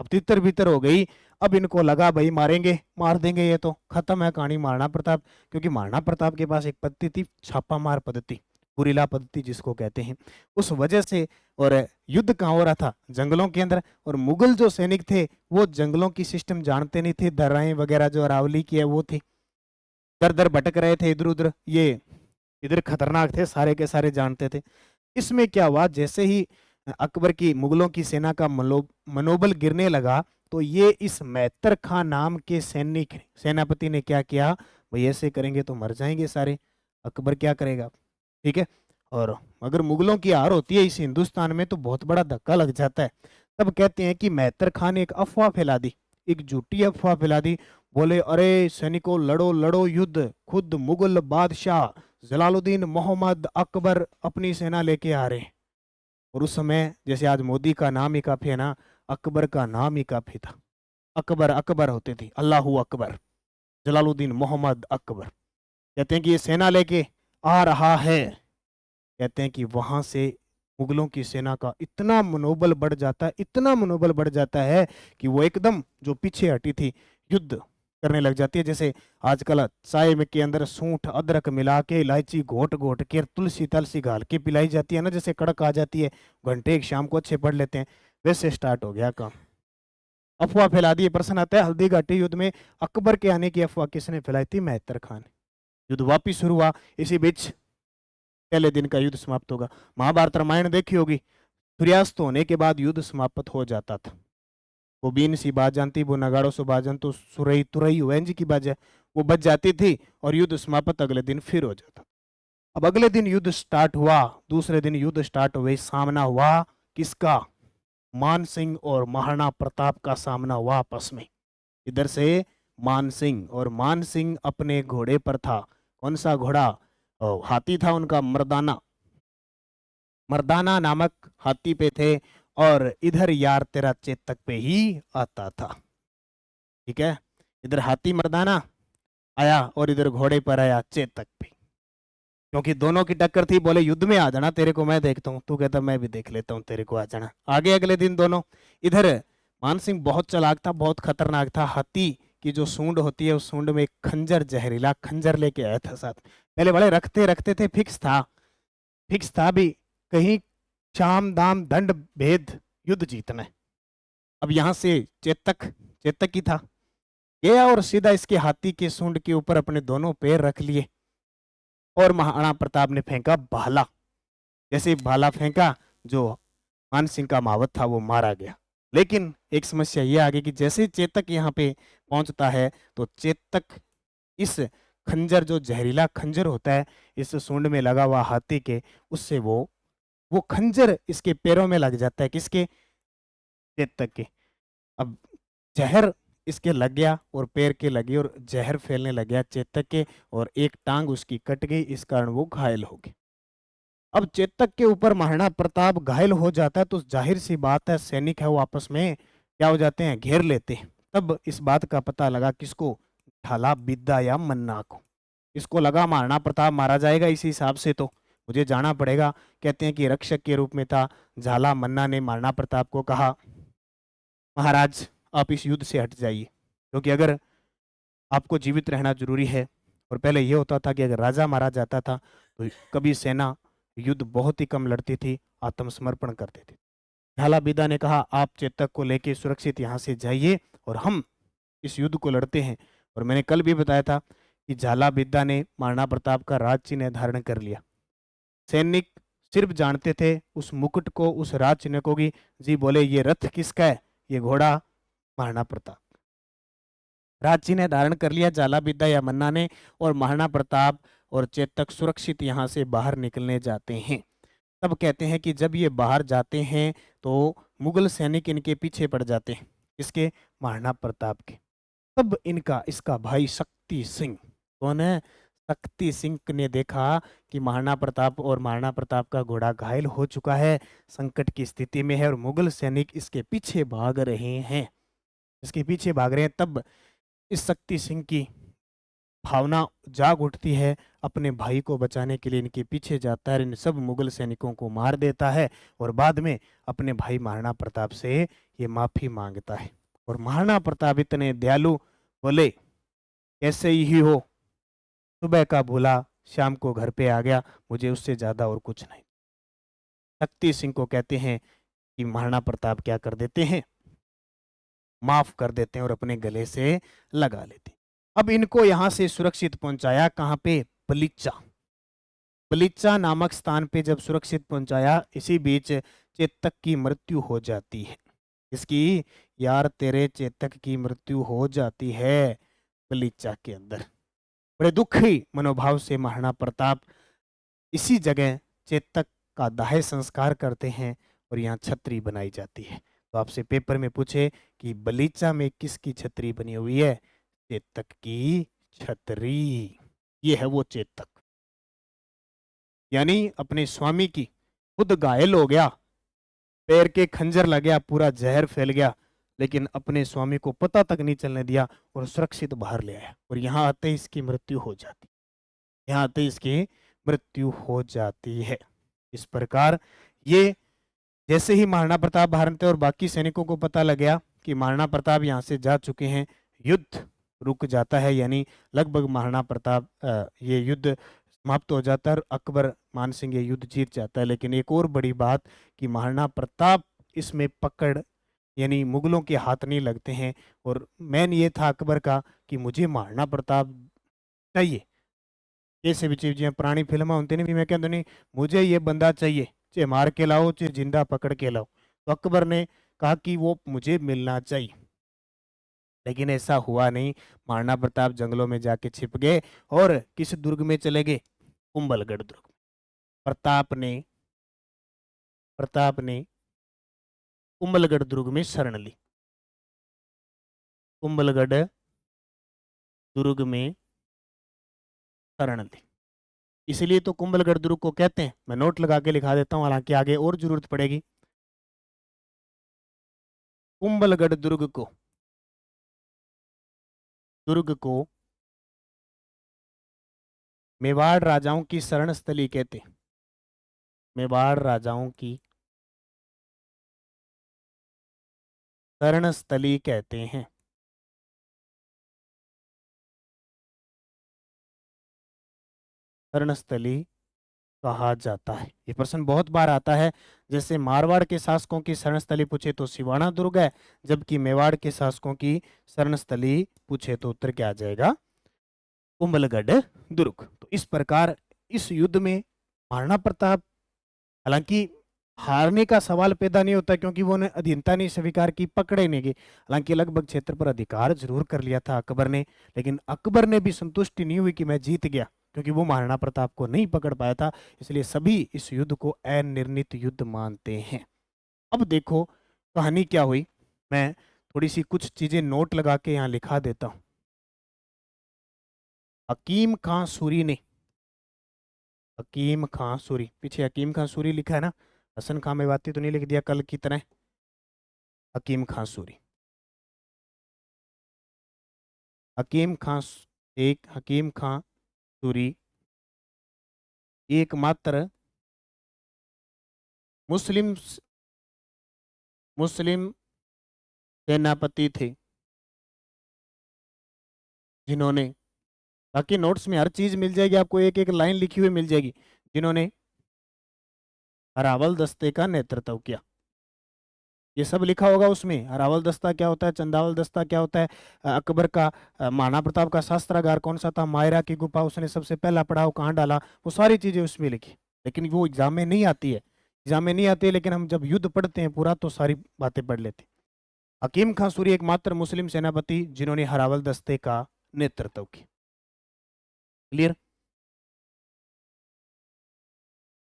अब तितर बितर हो गई। अब इनको लगा भाई मारेंगे, मार देंगे, ये तो खत्म है कहानी महाराणा प्रताप। क्योंकि महाराणा प्रताप के पास एक पद्धति थी, छापामार पद्धति, गुरिल्ला पद्धति जिसको कहते हैं, उस वजह से। और युद्ध कहाँ हो रहा था? जंगलों के अंदर। और मुगल जो सैनिक थे वो जंगलों की सिस्टम जानते नहीं थे, दर्राएं वगैरह जो अरावली की है वो थी, दर दर भटक रहे थे इधर उधर, ये इधर खतरनाक थे, सारे के सारे जानते थे। इसमें क्या हुआ, जैसे ही अकबर की मुगलों की सेना का मनोबल गिरने लगा, तो ये इस मैतर खां नाम के सैनिक सेनापति ने क्या किया, भाई ऐसे करेंगे तो मर जाएंगे सारे, अकबर क्या करेगा, ठीक है। और अगर मुगलों की हार होती है इस हिंदुस्तान में तो बहुत बड़ा धक्का लग जाता है। तब कहते हैं कि मैतर खां ने एक अफवाह फैला दी, एक झूठी अफवाह फैला दी। बोले अरे सैनिकों लड़ो लड़ो युद्ध, खुद मुगल बादशाह जलालुद्दीन मोहम्मद अकबर अपनी सेना लेके आ रहे हैं। और उस समय जैसे आज मोदी का नाम ही काफी है ना, अकबर का नाम ही काफी था। अकबर अकबर होते थे, अल्लाहू अकबर, जलालुद्दीन मोहम्मद अकबर। कहते हैं कि ये सेना लेके आ रहा है। कहते हैं कि वहां से मुगलों की सेना का इतना मनोबल बढ़ जाता है, इतना मनोबल बढ़ जाता है कि वो एकदम जो पीछे हटी थी युद्ध करने लग जाती है। जैसे आजकल चाय में के अंदर सूंठ अदरक मिला के इलायची घोट घोट के तुलसी तलसी घाल के पिलाई जाती है ना, जैसे कड़क आ जाती है, घंटे एक शाम को अच्छे पढ़ लेते हैं, वैसे स्टार्ट हो गया काम। अफवाह फैला दी। प्रश्न आता है हल्दी घाटी युद्ध में अकबर के आने की अफवाह किसने फैलाई थी? मैहतर खान ने। युद्ध वापिस शुरू हुआ, इसी बीच पहले दिन का युद्ध समाप्त होगा। महाभारत रामायण देखी होगी, सूर्यास्त होने के बाद युद्ध समाप्त हो जाता था। वो बीन सी बाजानती, वो नगाड़ों से बाजन तो सुरई तुरई वेंज की बाजा, वो बच जाती थी और युद्ध समाप्त अगले दिन फिर हो जाता। अब अगले दिन युद्ध स्टार्ट हुआ, दूसरे दिन युद्ध स्टार्ट हुए, सामना हुआ किसका? मान सिंह और महाराणा प्रताप का सामना हुआ आपस में। इधर से मान सिंह, और मान सिंह अपने घोड़े पर था। कौन सा घोड़ा? हाथी था उनका, मर्दाना, मर्दाना नामक हाथी पे थे। और इधर यार तेरा चेतक पे ही आता था, ठीक है। इधर हाथी मर्दाना आया और इधर घोड़े पर आया चेतक पे, क्योंकि दोनों की टक्कर थी। बोले युद्ध में आ जाना, तेरे को मैं देखता हूँ। तू कहता मैं भी देख लेता हूँ, तेरे को आ जाना। आगे अगले दिन दोनों। इधर मान सिंह बहुत चालाक था, बहुत खतरनाक था। हाथी की जो सूंड होती है उस सूंड में एक खंजर, जहरीला खंजर लेके आया था साथ। पहले बड़े रखते रखते थे, फिक्स था, फिक्स था भी, कहीं शाम दाम दंड भेद युद्ध जीतना है। अब यहां से चेतक, चेतक ही था, गया और सीधा इसके हाथी के सूंड के ऊपर अपने दोनों पैर रख लिए और महाराणा प्रताप ने फेंका भाला। जैसे ही भाला फेंका, जो मान सिंह का मावत था वो मारा गया। लेकिन एक समस्या ये आ गई कि जैसे ही चेतक यहाँ पे पहुंचता है तो चेतक इस खंजर, जो जहरीला खंजर होता है इस सूंड में लगा हुआ हाथी के, उससे वो खंजर इसके पैरों में लग जाता है। किसके? चेतक के। अब जहर इसके लग गया और पैर के लगी और जहर फैलने लग गया चेतक के, और एक टांग उसकी कट गई, इस कारण वो घायल हो गए। अब चेतक के ऊपर महाराणा प्रताप घायल हो जाता है तो जाहिर सी बात है सैनिक है वो आपस में क्या हो जाते हैं, घेर लेते हैं। तब इस बात का पता लगा किसको? ढाला बिद्दा या मन्ना को। इसको लगा महाराणा प्रताप मारा जाएगा, इसी हिसाब से तो मुझे जाना पड़ेगा। कहते हैं कि रक्षक के रूप में था झाला मन्ना ने महाराणा प्रताप को कहा महाराज आप इस युद्ध से हट जाइए, क्योंकि अगर आपको जीवित रहना जरूरी है। और पहले यह होता था कि अगर राजा मारा जाता था तो कभी सेना युद्ध बहुत ही कम लड़ती थी, आत्मसमर्पण करते थे। झाला बिदा ने कहा आप चेतक को लेके सुरक्षित यहाँ से जाइए और हम इस युद्ध को लड़ते हैं। और मैंने कल भी बताया था कि झाला बिदा ने महाराणा प्रताप का राज चिन्ह धारण कर लिया। सैनिक सिर्फ जानते थे उस मुकुट को, उस राज चिन्ह को कि जी बोले ये रथ किसका है, ये घोड़ा महाराणा प्रताप। राज चिन्ह धारण कर लिया झाला बिदा या मन्ना ने, और महाराणा प्रताप और चेतक सुरक्षित यहाँ से बाहर निकलने जाते हैं। तब कहते हैं कि जब ये बाहर जाते हैं तो मुगल सैनिक इनके पीछे पड़ जाते हैं। इसके? महाराणा प्रताप के। तब इनका इसका भाई शक्ति सिंह, कौन है? शक्ति सिंह ने देखा कि महाराणा प्रताप और महाराणा प्रताप का घोड़ा घायल हो चुका है, संकट की स्थिति में है और मुगल सैनिक इसके पीछे भाग रहे हैं, इसके पीछे भाग रहे हैं। तब इस शक्ति सिंह की भावना जाग उठती है, अपने भाई को बचाने के लिए इनके पीछे जाता है, इन सब मुगल सैनिकों को मार देता है और बाद में अपने भाई महाराणा प्रताप से ये माफी मांगता है। और महाराणा प्रताप इतने दयालु, बोले कैसे ही हो, सुबह का भूला शाम को घर पे आ गया, मुझे उससे ज्यादा और कुछ नहीं। शक्ति सिंह को कहते हैं कि महाराणा प्रताप क्या कर देते हैं, माफ कर देते हैं और अपने गले से लगा लेते हैं। अब इनको यहां से सुरक्षित पहुंचाया कहां पे, बलीचा। बलीचा नामक स्थान पे जब सुरक्षित पहुंचाया, इसी बीच चेतक की मृत्यु हो जाती है। इसकी, यार तेरे चेतक की मृत्यु हो जाती है बलीचा के अंदर। बड़े दुखी मनोभाव से महाराणा प्रताप इसी जगह चेतक का दाह संस्कार करते हैं और यहाँ छतरी बनाई जाती है। तो आपसे पेपर में पूछे कि बलीचा में किसकी छतरी बनी हुई है, चेतक की छतरी। ये है वो चेतक, यानी अपने स्वामी की, खुद घायल हो गया, पैर के खंजर लग गया, पूरा जहर फैल गया, लेकिन अपने स्वामी को पता तक नहीं चलने दिया और सुरक्षित बाहर ले आया। और यहाँ आते ही इसकी मृत्यु हो जाती, यहाँ आते ही इसकी मृत्यु हो जाती है। इस प्रकार ये, जैसे ही महाराणा प्रताप बाहर निकले और बाकी सैनिकों को पता लग गया कि महाराणा प्रताप यहाँ से जा चुके हैं, युद्ध रुक जाता है, यानी लगभग महाराणा प्रताप ये युद्ध समाप्त हो जाता है और अकबर मान सिंह ये युद्ध जीत जाता है। लेकिन एक और बड़ी बात कि महाराणा प्रताप इसमें पकड़, यानी मुगलों के हाथ नहीं लगते हैं। और मेन ये था अकबर का कि मुझे महाराणा प्रताप चाहिए। कैसे भी चीज जियां पुरानी फिल्म होती नहीं, भी मैं कहता नहीं मुझे ये बंदा चाहिए, चाहे मार के लाओ चाहे जिंदा पकड़ के लाओ। तो अकबर ने कहा कि वो मुझे मिलना चाहिए, लेकिन ऐसा हुआ नहीं। महाराणा प्रताप जंगलों में जाके छिप गए और किस दुर्ग में चले गए, कुंभलगढ़ दुर्ग। प्रताप ने कुंभलगढ़ दुर्ग में शरण ली। कुंभलगढ़ दुर्ग में शरण ली, इसलिए तो कुंभलगढ़ दुर्ग को कहते हैं। मैं नोट लगा के लिखा देता हूं, हालांकि आगे और जरूरत पड़ेगी। कुंभलगढ़ दुर्ग को मेवाड़ राजाओं की शरण स्थली कहते हैं। मेवाड़ राजाओं की शरण स्थली कहते हैं। शरण स्थली कहा जाता है। ये प्रश्न बहुत बार आता है, जैसे मारवाड़ के शासकों की शरण स्थली पूछे तो सिवाना दुर्ग है, जबकि मेवाड़ के शासकों की शरण स्थली पूछे तो उत्तर क्या आ जाएगा, कुंभलगढ़ दुर्ग। तो इस प्रकार इस युद्ध में महाराणा प्रताप, हालांकि हारने का सवाल पैदा नहीं होता क्योंकि वो ने अधीनता नहीं स्वीकार की, पकड़े नहीं गए। हालांकि लगभग क्षेत्र पर अधिकार जरूर कर लिया था अकबर ने, लेकिन अकबर ने भी संतुष्टि नहीं हुई कि मैं जीत गया, क्योंकि वो महाराणा प्रताप को नहीं पकड़ पाया था। इसलिए सभी इस युद्ध को अनिर्णित युद्ध मानते हैं। अब देखो कहानी क्या हुई, मैं थोड़ी सी कुछ चीजें नोट लगा के यहाँ लिखा देता हूँ। हकीम खां सूरी ने, हकीम खां सूरी, पीछे हकीम खां सूरी लिखा है ना, हसन खां मेवाती तो नहीं लिख दिया कल की तरह। हकीम खां सूरी, हकीम खां, एक हकीम खां सूरी एकमात्र मुस्लिम मुस्लिम सेनापति थे जिन्होंने, बाकी नोट्स में हर चीज मिल जाएगी आपको, एक एक लाइन लिखी हुई मिल जाएगी, जिन्होंने अरावल दस्ते का नेतृत्व किया। ये सब लिखा होगा उसमें, अरावल दस्ता क्या होता है, चंदावल दस्ता क्या होता है, अकबर का महाराणा प्रताप का शास्त्रागार कौन सा था, मायरा की गुफा उसने सबसे पहला पड़ाव कहाँ डाला, वो सारी चीजें उसमें लिखी। लेकिन वो एग्जाम में नहीं आती है, एग्जाम में नहीं आती है, लेकिन हम जब युद्ध पढ़ते हैं पूरा तो सारी बातें पढ़ लेते हैं। हकीम खां सूरी एकमात्र मुस्लिम सेनापति जिन्होंने हरावल दस्ते का नेतृत्व किया। क्लियर,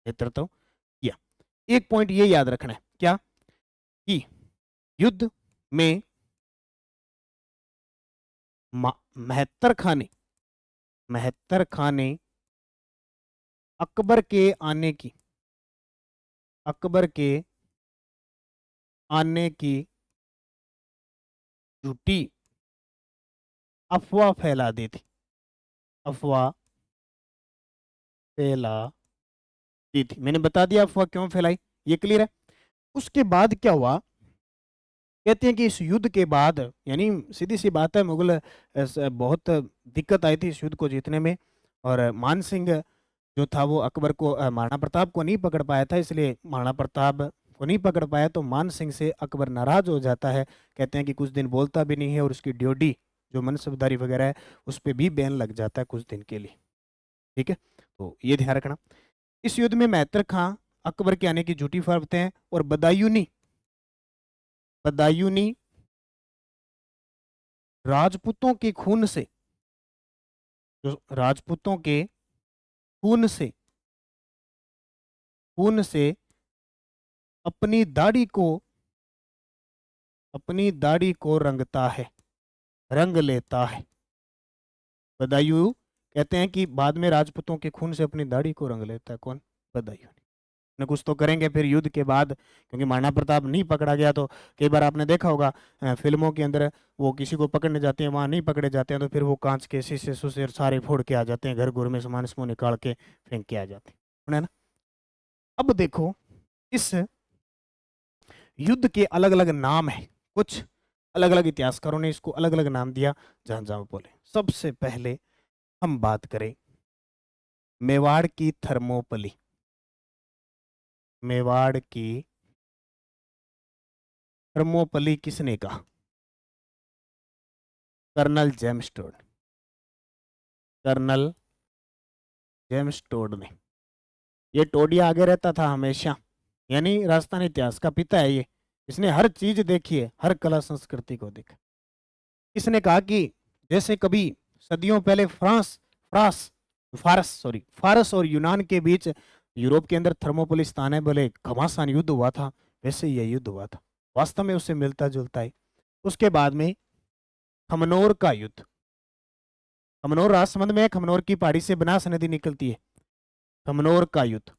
नेतृत्व किया। एक पॉइंट ये याद रखना है क्या, कि युद्ध में मेहत्तर खां ने अकबर के आने की, अकबर के आने की झूठी अफवाह फैला दी थी। अफवाह फैला दी थी। मैंने बता दिया अफवाह क्यों फैलाई, ये क्लियर है। उसके बाद क्या हुआ, कहते हैं कि इस युद्ध के बाद, यानी सीधी सी बात है, मुगल बहुत दिक्कत आई थी इस युद्ध को जीतने में, और मान सिंह जो था वो अकबर को, महाराणा प्रताप को नहीं पकड़ पाया था, इसलिए महाराणा प्रताप को नहीं पकड़ पाया तो मान सिंह से अकबर नाराज हो जाता है। कहते हैं कि कुछ दिन बोलता भी नहीं है, और उसकी ड्योढ़ी जो मनसबदारी वगैरह है उस पर भी बैन लग जाता है कुछ दिन के लिए। ठीक है, तो ये ध्यान रखना। इस युद्ध में मैत्र खां अकबर के आने की झूठी खबर देते हैं, और बदायूनी बदायूनी राजपूतों के खून से, जो राजपूतों के खून से अपनी दाढ़ी को रंगता है, रंग लेता है। बदायूं कहते हैं कि बाद में राजपूतों के खून से अपनी दाढ़ी को रंग लेता है। कौन? बदायूं ने कुछ तो करेंगे फिर युद्ध के बाद, क्योंकि महाराणा प्रताप नहीं पकड़ा गया तो कई बार आपने देखा होगा फिल्मों के अंदर वो किसी को पकड़ने जाते हैं, वहां नहीं पकड़े जाते हैं तो फिर वो कांच के शीशे सुशे सारे फोड़ के आ जाते हैं, घर घर में सामान समूह निकाल के फेंक के आ जाते हैं, है ना। अब देखो इस युद्ध के अलग अलग नाम है, कुछ अलग अलग इतिहासकारों ने इसको अलग अलग नाम दिया जहां जहां बोले। सबसे पहले हम बात करें मेवाड़ की थर्मोपली। मेवाड़ की थर्मोपली किसने कहा? Colonel James Tod. Colonel James Tod ने। ये टोडिया आगे रहता था हमेशा, यानी राजस्थान इतिहास का पिता है ये। इसने हर चीज देखी है, हर कला संस्कृति को देखा। इसने कहा कि जैसे कभी सदियों पहले फारस और यूनान के बीच यूरोप के अंदर थर्मोपोली स्थान है, बोले घमासान युद्ध हुआ था, वैसे यह युद्ध हुआ था। वास्तव में उससे मिलता जुलता है। उसके बाद में खमनोर का युद्ध। खमनोर राजसमंद में, खमनोर की पहाड़ी से बनास नदी निकलती है। खमनोर का युद्ध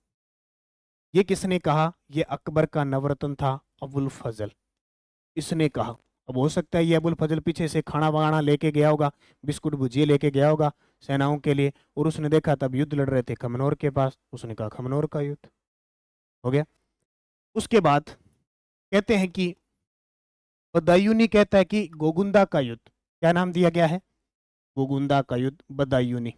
ये किसने कहा? ये अकबर का नवरत्न था अबुल फजल, इसने कहा। अब हो सकता है ये अबुल फजल पीछे से खाना वाना लेके गया होगा, बिस्कुट भुजिए लेके गया होगा सेनाओं के लिए, और उसने देखा तब युद्ध लड़ रहे थे खमनोर के पास, उसने कहा खमनोर का युद्ध हो गया। उसके बाद कहते हैं कि बदायूनी कहता है कि गोगुंदा का युद्ध, क्या नाम दिया गया है? गोगुंदा का युद्ध, बदायूनी।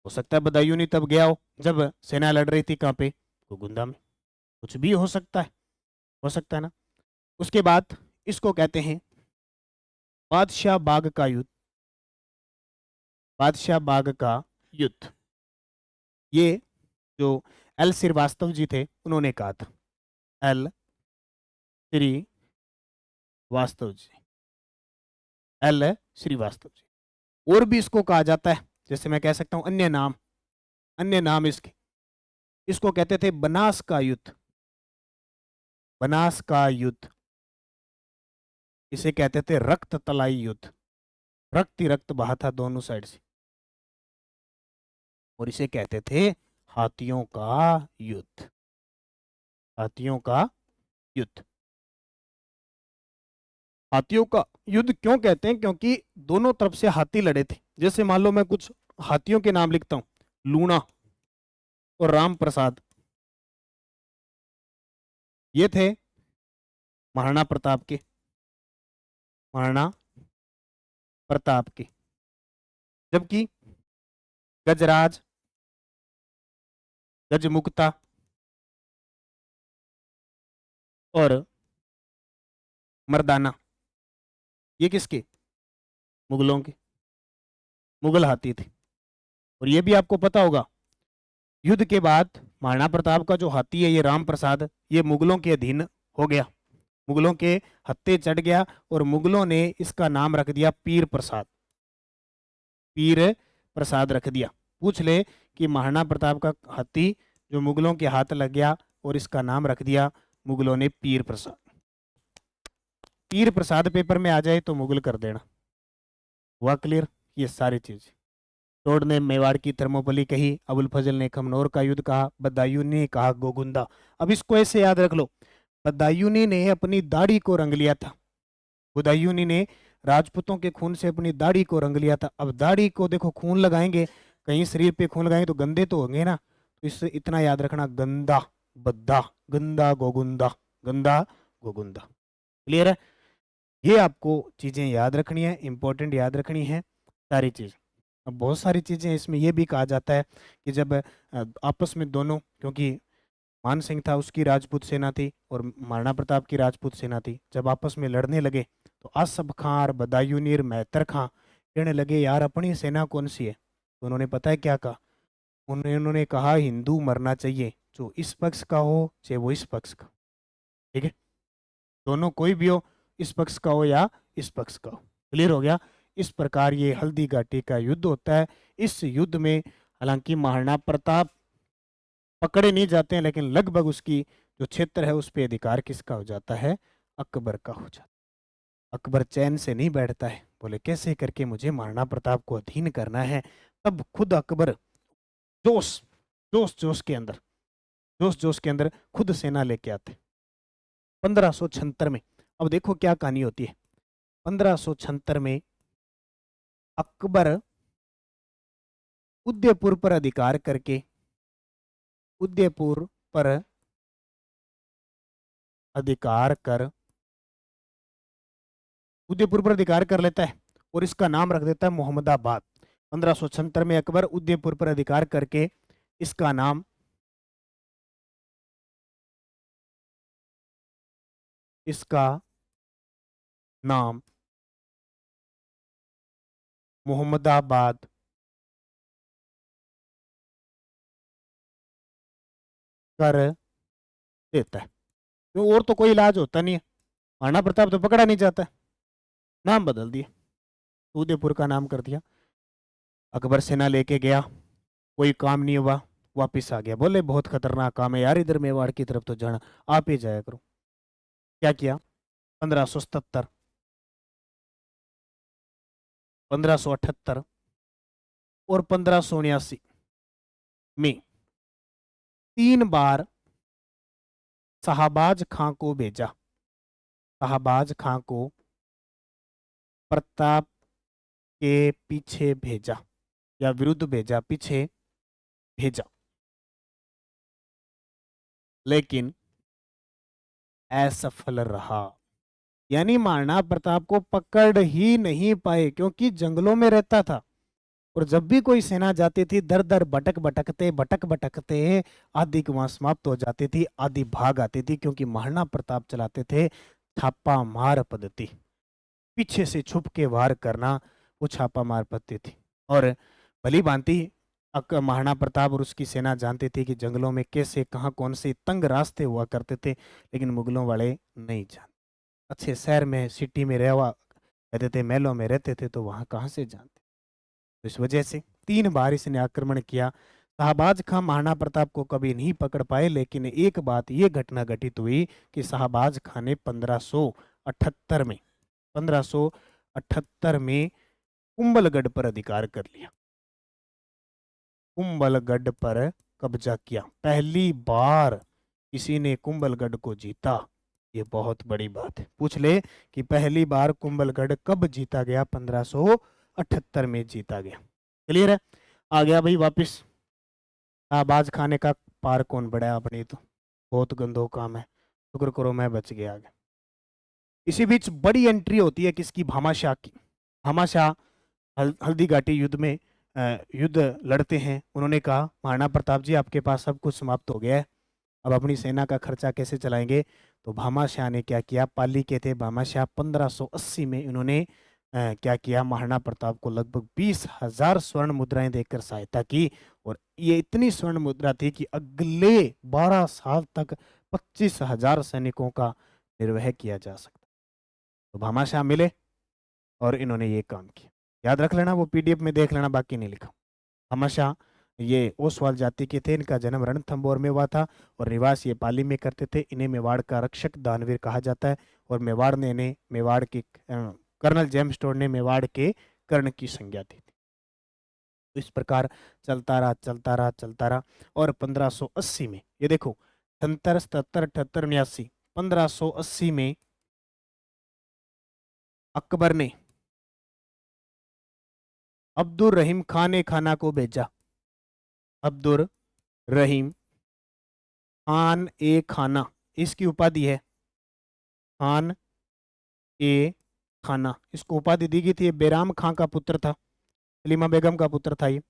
हो सकता है बदायूनी तब गया हो जब सेना लड़ रही थी, कहाँ पे? गोगुंदा में। कुछ भी हो सकता है ना। उसके बाद इसको कहते हैं बादशाह बाग का युद्ध। बादशाह बाग का युद्ध ये जो एल श्रीवास्तव जी थे उन्होंने कहा था। L Srivastava ji, L Srivastava ji. और भी इसको कहा जाता है, जैसे मैं कह सकता हूं अन्य नाम इसके, इसको कहते थे बनास का युद्ध। बनास का युद्ध, इसे कहते थे रक्त तलाई युद्ध, रक्त ही रक्त बहा था दोनों साइड से। और इसे कहते थे हाथियों का युद्ध। हाथियों का युद्ध। हाथियों का युद्ध क्यों कहते हैं? क्योंकि दोनों तरफ से हाथी लड़े थे। जैसे मान लो मैं कुछ हाथियों के नाम लिखता हूं, लूणा और राम प्रसाद, ये थे महाराणा प्रताप के, महाराणा प्रताप के। जबकि गजराज, गजमुक्ता और मर्दाना, ये किसके? मुगलों के। मुगल हाथी थे। और ये भी आपको पता होगा युद्ध के बाद महाराणा प्रताप का जो हाथी है ये राम प्रसाद, ये मुगलों के अधीन हो गया, मुगलों के हत्थे चढ़ गया, और मुगलों ने इसका नाम रख दिया पीर प्रसाद। पीर प्रसाद रख दिया। पूछ ले कि महाराणा प्रताप का हाथी जो मुगलों के हाथ लग गया और इसका नाम रख दिया मुगलों ने पीर प्रसाद। पीर प्रसाद पेपर में आ जाए तो मुगल कर देना। हुआ क्लियर? ये सारी चीज। टोड ने मेवाड़ की थर्मोपली कही, अबुल फजल ने खमनोर का युद्ध कहा, बदायूनी ने कहा गोगुंदा। अब इसको ऐसे याद रख लो, बदायूनी ने अपनी दाढ़ी को रंग लिया था। बदायूनी ने राजपूतों के खून से अपनी दाढ़ी को रंग लिया था। अब दाढ़ी को देखो खून लगाएंगे, कहीं शरीर पे खून लगाएंगे तो गंदे तो होंगे ना, तो इससे इतना याद रखना, गंदा बद्दा, गंदा गोगुंदा, गंदा गोगुंदा। क्लियर है? ये आपको चीजें याद रखनी है, इंपॉर्टेंट याद रखनी है सारी चीज। अब बहुत सारी चीजें इसमें ये भी कहा जाता है कि जब आपस में दोनों, क्योंकि मान सिंह था उसकी राजपूत सेना थी और महाराणा प्रताप की राजपूत सेना थी, जब आपस में लड़ने लगे तो आसफ खां और बदायूंनीर मेहतर खां कहने लगे यार अपनी सेना कौन सी है, तो उन्होंने पता है क्या कहा, उन्होंने कहा हिंदू मरना चाहिए, जो इस पक्ष का हो चाहे वो इस पक्ष का, ठीक है, दोनों कोई भी हो, इस पक्ष का हो या इस पक्ष का हो। क्लियर हो गया? इस प्रकार ये हल्दी घाटी का युद्ध होता है। इस युद्ध में हालांकि महाराणा प्रताप पकड़े नहीं जाते हैं, लेकिन लगभग उसकी जो क्षेत्र है उस पर अधिकार किसका हो जाता है, अकबर का हो जाता है। अकबर चैन से नहीं बैठता है, बोले कैसे करके मुझे महाराणा प्रताप को अधीन करना है। तब खुद अकबर जोश जोश जोश के अंदर जोश जोश के अंदर खुद सेना लेके आते 1576 में। अब देखो क्या कहानी होती है। 1576 में अकबर उदयपुर पर अधिकार करके, उदयपुर पर अधिकार कर उदयपुर पर अधिकार कर लेता है और इसका नाम रख देता है मोहम्मदाबाद। 1576 में अकबर उदयपुर पर अधिकार करके इसका नाम मोहम्मदाबाद कर देता है। तो और तो कोई इलाज होता नहीं है, महाराणा प्रताप तो पकड़ा नहीं जाता है, नाम बदल दिया, उदयपुर का नाम कर दिया। अकबर सेना लेके गया, कोई काम नहीं हुआ, वापिस आ गया, बोले बहुत खतरनाक काम है यार, इधर मेवाड़ की तरफ तो जाना, आप ही जाया करो। क्या किया? 1577, 1578 और 1579 में 3 बार शाहबाज खां को भेजा, शाहबाज खां को प्रताप के पीछे भेजा या विरुद्ध भेजा, पीछे भेजा, लेकिन असफल रहा। यानी महाराणा प्रताप को पकड़ ही नहीं पाए, क्योंकि जंगलों में रहता था और जब भी कोई सेना जाती थी दर दर भटक भटकते आधी वहां समाप्त हो जाती थी, आधी भाग आती थी, क्योंकि महाराणा प्रताप चलाते थे छापा मार पद्धति, पीछे से छुप के वार करना, वो छापा मार पद्धति थी। और भली भांति महाराणा प्रताप और उसकी सेना जानती थी कि जंगलों में कैसे कहाँ कौन से तंग रास्ते हुआ करते थे, लेकिन मुगलों वाले नहीं जानते। अच्छे शहर में सिटी में रहवा रहते थे, महलों में रहते थे, तो वहां कहाँ से जानते। तो इस वजह से 3 बार इसने आक्रमण किया। शाहबाज खां महाराणा प्रताप को कभी नहीं पकड़ पाए, लेकिन एक बात ये घटना घटित हुई कि शाहबाज खां ने 1578 में कुंभलगढ़ पर अधिकार कर लिया, कुंभलगढ़ पर कब्जा किया। पहली बार किसी ने कुंभलगढ़ को जीता, ये बहुत बड़ी बात है। पूछ ले कि पहली बार कुंभलगढ़ कब जीता गया? 1578 में जीता गया। क्लियर है? आ गया भाई वापिस। शाहबाज खाने का पार कौन बढ़ा अपनी, तो बहुत गंदो काम है, शुक्र करो मैं बच गया आगे। इसी बीच बड़ी एंट्री होती है किसकी? भामाशाह की। भामाशाह हल्दी घाटी युद्ध में युद्ध लड़ते हैं। उन्होंने कहा महाराणा प्रताप जी आपके पास सब कुछ समाप्त हो गया है, अब अपनी सेना का खर्चा कैसे चलाएंगे? तो भामाशाह ने क्या किया? पाली के थे भामाशाह, 1580 में इन्होंने क्या किया? महाराणा प्रताप को लगभग 20,000 स्वर्ण मुद्राएं देकर सहायता की, और ये इतनी स्वर्ण मुद्रा थी कि अगले 12 साल तक 25,000 सैनिकों का निर्वह किया जा सकता। तो भामाशाह मिले और इन्होंने ये काम किया। याद रख लेना, वो पीडीएफ में देख लेना, बाकी नहीं लिखा। भामाशाह ये ओसवाल जाति के थे, इनका जन्म रणथंभौर में हुआ था और निवास ये पाली में करते थे। इन्हें मेवाड़ का रक्षक दानवीर कहा जाता है, और मेवाड़ ने इन्हें, मेवाड़ के कर्नल जेम्स स्टोर ने मेवाड़ के कर्ण की संज्ञा दी थी। तो इस प्रकार चलता रहा चलता रहा चलता रहा, और 1580 में ये देखो 77, 77, 78, 79, 1580 में अकबर ने अब्दुल रहीम खान ए खाना को भेजा। अब्दुल रहीम खान ए खाना, इसकी उपाधि है खान ए खाना, इसको उपाधि दी गई थी। बेराम खां का पुत्र था, सलीमा बेगम का पुत्र था ये।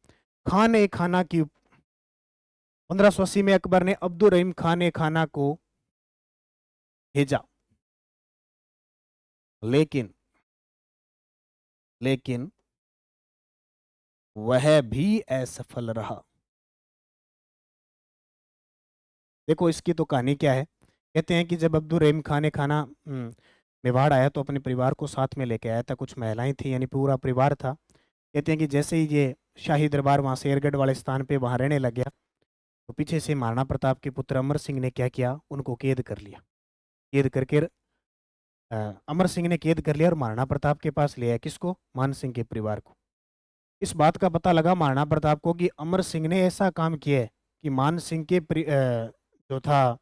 खान ए खाना की 1580 में अकबर ने अब्दुल रहीम खान ए खाना को भेजा, लेकिन लेकिन वह भी असफल रहा। देखो इसकी तो कहानी क्या है। कहते हैं कि जब अब्दुल रहीम खान ए खाना मेवाड़ आया तो अपने परिवार को साथ में लेके आया था, कुछ महिलाएं थी, यानी पूरा परिवार था। कहते हैं कि जैसे ही ये शाही दरबार वहां शेरगढ़ वाले स्थान पे वहां रहने लग गया, तो पीछे से महाराणा प्रताप के पुत्र अमर सिंह ने क्या किया, उनको कैद कर लिया। कैद करके अमर सिंह ने कैद कर लिया और महाराणा प्रताप के पास ले आया। किसको? मान सिंह के परिवार को। इस बात का पता लगा महाराणा प्रताप को कि अमर सिंह ने ऐसा काम किया है कि मान सिंह के जो था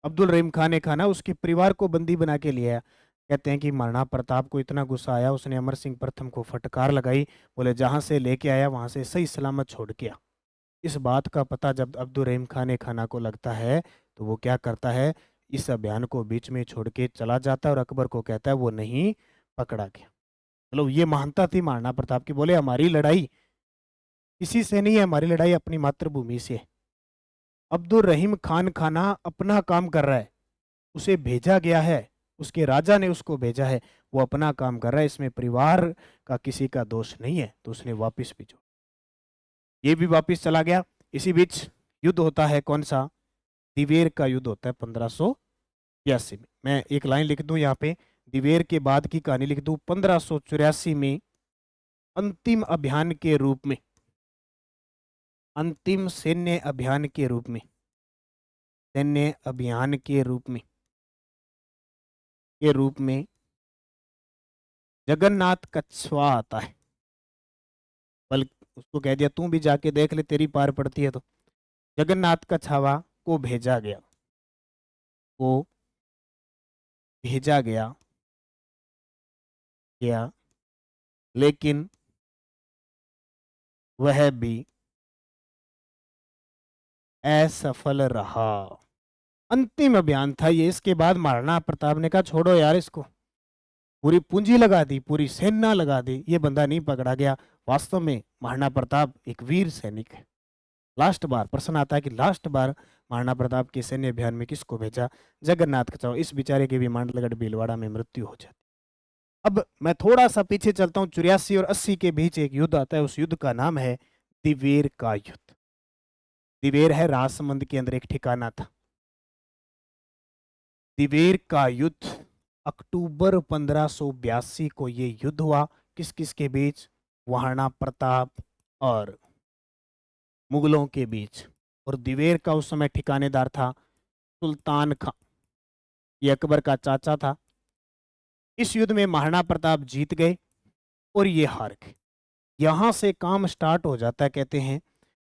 अब्दुल रहीम खान ए खाना, उसके परिवार को बंदी बना के लिया। कहते हैं कि महाराणा प्रताप को इतना गुस्सा आया, उसने अमर सिंह प्रथम को फटकार लगाई, बोले जहां से लेके आया वहां से सही सलामत छोड़ के आ। इस बात का पता जब अब्दुल रहीम खान ए खाना को लगता है तो वो क्या करता है, इस अभियान को बीच में छोड़ के चला जाता है और अकबर को कहता है वो नहीं पकड़ा गया। मतलब ये महानता थी महाराणा प्रताप की। बोले हमारी लड़ाई किसी से नहीं है, हमारी लड़ाई अपनी मातृभूमि से है। अब्दुल रहीम खान खाना अपना काम कर रहा है, उसे भेजा गया है, उसके राजा ने उसको भेजा है, वो अपना काम कर रहा है, इसमें परिवार का किसी का दोष नहीं है। तो उसने वापिस भेजो, ये भी वापिस चला गया। इसी बीच युद्ध होता है, कौन सा? दिवेर का युद्ध होता है 1583 में। मैं एक लाइन लिख दूं यहाँ पे, दिवेर के बाद की कहानी लिख दूं। 1584 में अंतिम अभियान के रूप में, अंतिम सैन्य अभियान के रूप में, सैन्य अभियान के रूप में जगन्नाथ कछवा आता है। बल्कि उसको कह दिया तू भी जाके देख ले, तेरी पार पड़ती है तो। जगन्नाथ कछवा को भेजा गया, को भेजा गया गया लेकिन वह भी असफल रहा। अंतिम अभियान था ये। इसके बाद महाराणा प्रताप ने कहा छोड़ो यार इसको, पूरी पूंजी लगा दी, पूरी सेना लगा दी, ये बंदा नहीं पकड़ा गया। वास्तव में महाराणा प्रताप एक वीर सैनिक है। लास्ट बार प्रश्न आता है कि लास्ट बार महाराणा प्रताप के सैन्य अभियान में किसको भेजा? जगन्नाथ कछवा। इस बेचारे की भी मांडलगढ़ भीलवाड़ा में मृत्यु हो जाती। अब मैं थोड़ा सा पीछे चलता हूँ, 84 और 80 के बीच एक युद्ध आता है, उस युद्ध का नाम है दिवेर का युद्ध। दिवेर है राजसमंद के अंदर एक ठिकाना था। दिवेर का युद्ध अक्टूबर 1582 को ये युद्ध हुआ। किस किस के बीच? महाराणा प्रताप और मुगलों के बीच। और दिवेर का उस समय ठिकानेदार था सुल्तान खां, ये अकबर का चाचा था। इस युद्ध में महाराणा प्रताप जीत गए और ये हार गए। यहां से काम स्टार्ट हो जाता है। कहते हैं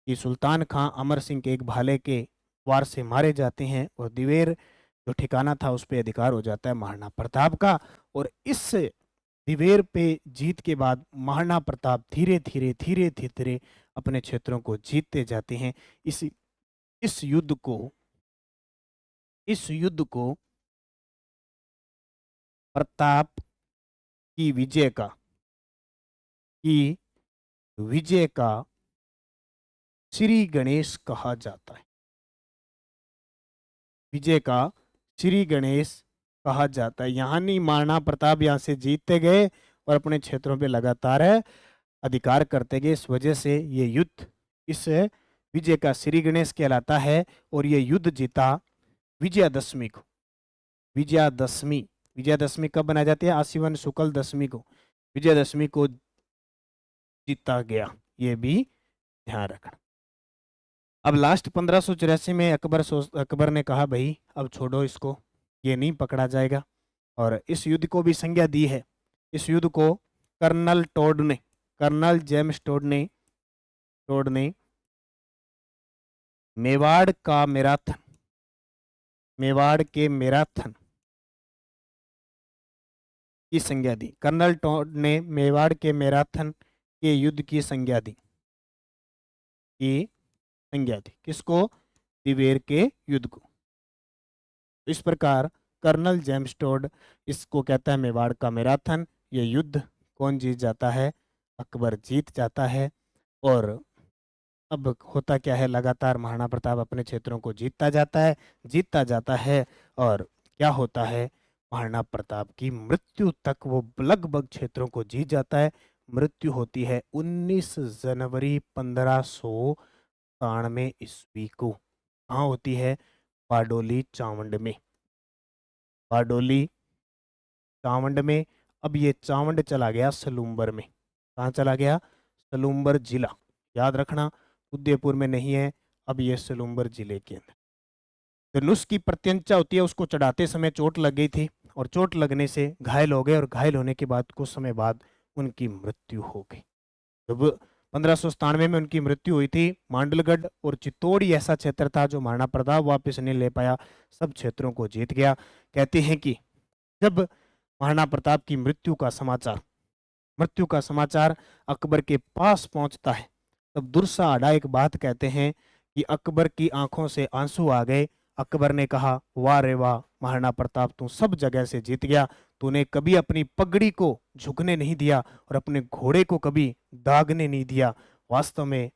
कि सुल्तान खां अमर सिंह के एक भाले के वार से मारे जाते हैं और दिवेर जो ठिकाना था उस पर अधिकार हो जाता है महाराणा प्रताप का। और इस दिवेर पे जीत के बाद महाराणा प्रताप धीरे धीरे धीरे धीरे अपने क्षेत्रों को जीतते जाते हैं। इस युद्ध को प्रताप की विजय का श्री गणेश कहा जाता है। विजय का श्री गणेश कहा जाता है। यहाँ नहीं महाराणा प्रताप यहाँ से जीतते गए और अपने क्षेत्रों पे लगातार अधिकार करते गए, इस वजह से ये युद्ध इस विजय का श्री गणेश कहलाता है। और ये युद्ध जीता विजयादशमी को। विजयादशमी कब बनाई जाती है? आश्विन शुक्ल दशमी को विजयादशमी को जीता गया, ये भी ध्यान रखना। अब लास्ट 1584 में अकबर ने कहा भाई अब छोड़ो इसको, ये नहीं पकड़ा जाएगा। और इस युद्ध को भी संज्ञा दी है। इस युद्ध को कर्नल जेम्स टोड ने मेवाड़ के मैराथन की संज्ञा दी। कर्नल टोड ने मेवाड़ के मैराथन के युद्ध की संज्ञा दी, की संज्ञा दी किसको? दिवेर के युद्ध को। इस प्रकार कर्नल जेम्स टोड इसको कहता है मेवाड़ का मैराथन। ये युद्ध कौन जीत जाता है? अकबर जीत जाता है। और अब होता क्या है, लगातार महाराणा प्रताप अपने क्षेत्रों को जीतता जाता है और क्या होता है, महाराणा प्रताप की मृत्यु तक वो लगभग क्षेत्रों को जीत जाता है। मृत्यु होती है 19 जनवरी 1593 ईस्वी को। कहाँ होती है? बारडोली चावंड में। बारडोली चावंड में। अब ये चावंड चला गया सलूम्बर में। कहाँ चला गया? सलूम्बर जिला। याद रखना, उदयपुर में नहीं है, अब ये सलूम्बर जिले के अंदर। धनुष की प्रत्यंचा होती है, उसको चढ़ाते समय चोट लग गई थी और चोट लगने से घायल हो गए और घायल होने के बाद कुछ समय बाद उनकी मृत्यु हो गई। जब 1597 में उनकी मृत्यु हुई थी, मांडलगढ़ और चित्तौड़ ऐसा क्षेत्र था जो महाराणा प्रताप वापस नहीं ले पाया, सब क्षेत्रों को जीत गया। कहते हैं कि जब महाराणा प्रताप की मृत्यु का समाचार अकबर के पास पहुंचता है, तब दुर्सा आडा एक बात कहते हैं कि अकबर की आंखों से आंसू आ गए। अकबर ने कहा, वाह रे वाह महाराणा प्रताप, तू सब जगह से जीत गया, तूने कभी अपनी पगड़ी को झुकने नहीं दिया और अपने घोड़े को कभी दागने नहीं दिया। वास्तव में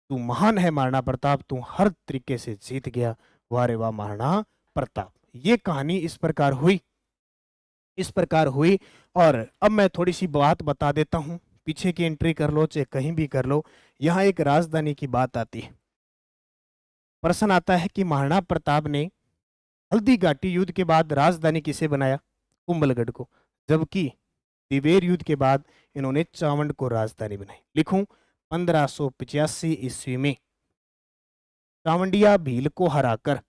तू महान है महाराणा प्रताप, तू हर तरीके से जीत गया, वाह रे वाह महाराणा प्रताप। ये कहानी इस प्रकार हुई। और अब मैं थोड़ी सी बात बता देता हूं, पीछे की एंट्री कर लो चाहे कहीं भी कर लो, यहां एक राजधानी की बात आती है। प्रश्न आता है कि महाराणा प्रताप ने हल्दी घाटी युद्ध के बाद राजधानी किसे बनाया? कुंभलगढ़ को। जबकि दिवेर युद्ध के बाद इन्होंने चावंड को राजधानी बनाई। लिखूं, 1585 ईस्वी में चावंडिया भील को हराकर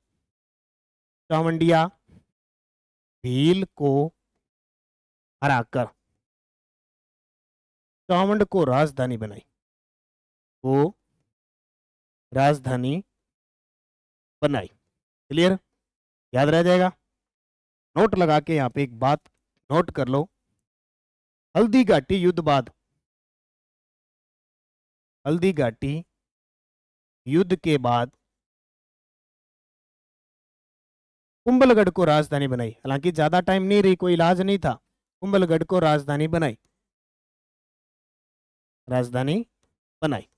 चावंडिया भील को हराकर चावंड को राजधानी बनाई, वो राजधानी बनाई। क्लियर? याद रह जाएगा। नोट लगा के यहां पे एक बात नोट कर लो, हल्दी घाटी युद्ध बाद, हल्दी घाटी युद्ध के बाद कुंभलगढ़ को राजधानी बनाई। हालांकि ज्यादा टाइम नहीं रही, कोई इलाज नहीं था, कुंभलगढ़ को राजधानी बनाई, राजधानी बनाई।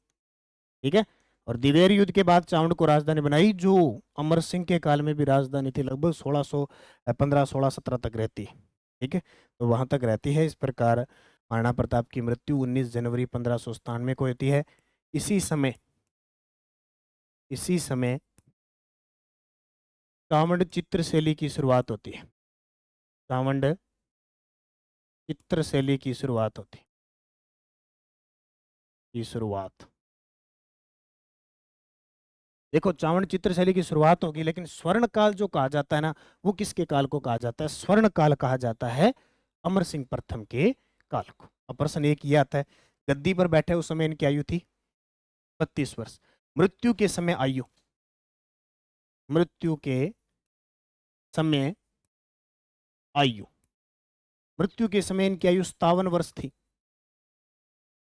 ठीक है। और दिवेर युद्ध के बाद चावंड को राजधानी बनाई, जो अमर सिंह के काल में भी राजधानी थी, लगभग 1617 तक रहती। ठीक है, तो वहां तक रहती है। इस प्रकार महाराणा प्रताप की मृत्यु 19 जनवरी 1597 को होती है। इसी समय चावंड चित्रशैली की शुरुआत होती है। चावंड चित्रशैली की शुरुआत होती है, की शुरुआत। देखो, चावंड चित्रशैली की शुरुआत होगी, लेकिन स्वर्ण काल जो कहा जाता है ना, वो किसके काल को कहा जाता है? स्वर्ण काल कहा जाता है अमर सिंह प्रथम के काल को। अब प्रश्न एक ये आता है, गद्दी पर बैठे उस समय इनकी आयु थी 32 वर्ष। मृत्यु के समय आयु मृत्यु के समय इनकी आयु 57 वर्ष थी।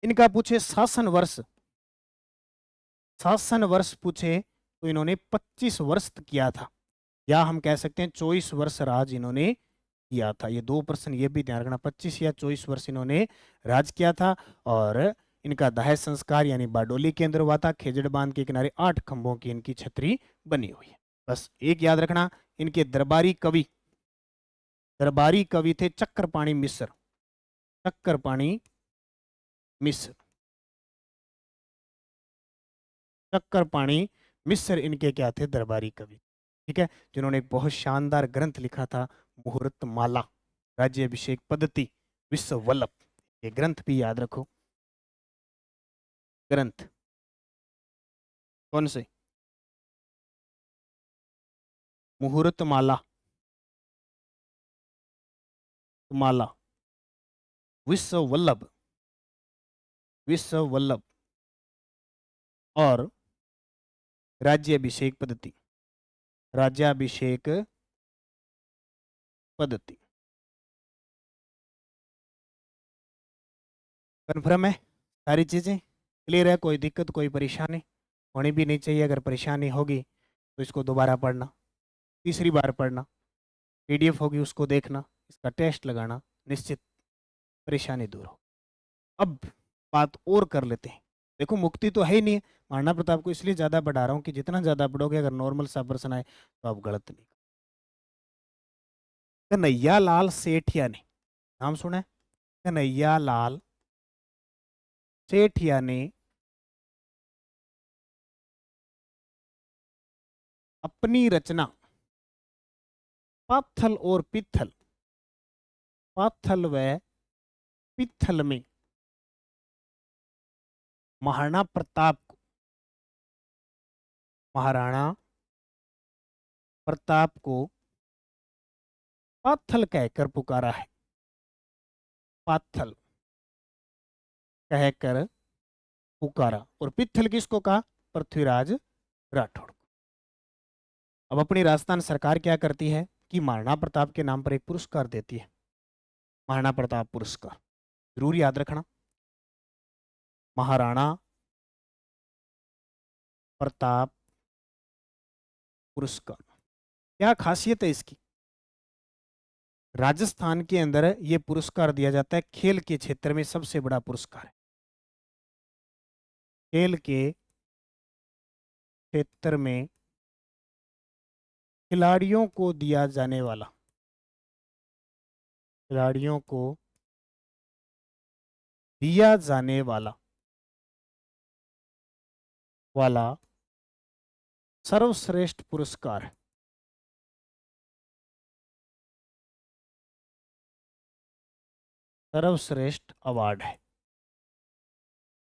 इनका पूछे शासन वर्ष पूछे तो इन्होंने 25 वर्ष किया था, या हम कह सकते हैं 24 वर्ष राज इन्होंने किया था। ये दो प्रश्न ये भी ध्यान रखना, 25 या 24 वर्ष इन्होंने राज किया था। और इनका दाह संस्कार यानी बारडोली के अंदर हुआ था। खेजड़ बांध के किनारे 8 खंभों की इनकी छतरी बनी हुई है। बस एक याद रखना, इनके दरबारी कवि थे चक्रपाणी मिश्र। चक्रपाणी मिश्र इनके क्या थे? दरबारी कवि। ठीक है, जिन्होंने एक बहुत शानदार ग्रंथ लिखा था, मुहूर्त माला, राज्याभिषेक पद्धति, विश्व वल्लभ। ये ग्रंथ भी याद रखो। ग्रंथ कौन से? मुहूर्त माला, विश्व वल्लभ और राज्याभिषेक पद्धति। कन्फर्म है? सारी चीज़ें क्लियर है, कोई दिक्कत कोई परेशानी होनी भी नहीं चाहिए। अगर परेशानी होगी तो इसको दोबारा पढ़ना, तीसरी बार पढ़ना, पीडीएफ होगी उसको देखना, इसका टेस्ट लगाना, निश्चित परेशानी दूर हो। अब बात और कर लेते हैं। देखो मुक्ति तो है ही नहीं है, महाराणा प्रताप को इसलिए ज़्यादा बढ़ा रहा हूँ कि जितना ज़्यादा पढ़ोगे, अगर नॉर्मल सा पर्सन आए तो आप गलत नहीं। कन्हैया लाल सेठिया ने, नाम सुना है? कन्हैया लाल सेठिया ने अपनी रचना पाथल और पित्थल, पाथल व पित्थल में महाराणा प्रताप को, महाराणा प्रताप को पाथल कहकर पुकारा है। पाथल कहकर पुकारा। और पित्थल किसको कहा? पृथ्वीराज राठौड़ को। अब अपनी राजस्थान सरकार क्या करती है कि महाराणा प्रताप के नाम पर एक पुरस्कार देती है, महाराणा प्रताप पुरस्कार। जरूर याद रखना, महाराणा प्रताप पुरस्कार। क्या खासियत है इसकी? राजस्थान के अंदर यह पुरस्कार दिया जाता है, खेल के क्षेत्र में सबसे बड़ा पुरस्कार है। खेल के क्षेत्र में खिलाड़ियों को दिया जाने वाला, खिलाड़ियों को दिया जाने वाला सर्वश्रेष्ठ पुरस्कार है। सर्वश्रेष्ठ अवार्ड है,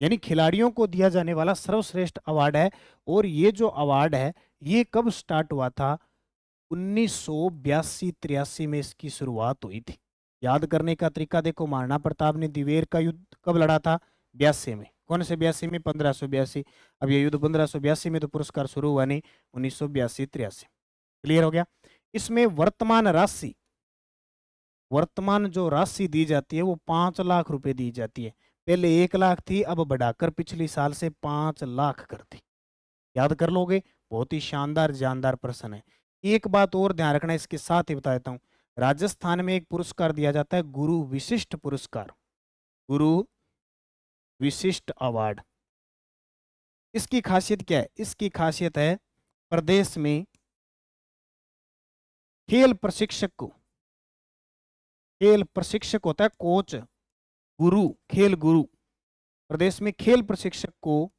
यानी खिलाड़ियों को दिया जाने वाला सर्वश्रेष्ठ अवार्ड है। और ये जो अवार्ड है ये कब स्टार्ट हुआ था? 1982-83 में इसकी शुरुआत हुई थी। याद करने का तरीका देखो, महाराणा प्रताप ने दिवेर का युद्ध कब लड़ा था? 82 में। कौन से 82 में? 1582। अब ये युद्ध 1582 में, तो पुरस्कार शुरू हुआ नहीं 1982-83। क्लियर हो गया? इसमें वर्तमान राशि, वर्तमान जो राशि दी जाती है वो 5 लाख रुपए दी जाती है। पहले 1 लाख थी, अब बढ़ाकर पिछली साल से 5 लाख कर दी। याद कर लोगे? बहुत ही शानदार जानदार प्रश्न है। एक बात और ध्यान रखना, इसके साथ ही बता देता हूं, राजस्थान में एक पुरस्कार दिया जाता है, गुरु विशिष्ट पुरस्कार, गुरु विशिष्ट अवार्ड। इसकी खासियत क्या है? इसकी खासियत है प्रदेश में खेल प्रशिक्षक को, खेल प्रशिक्षक होता है कोच, गुरु, खेल गुरु, प्रदेश में खेल प्रशिक्षक को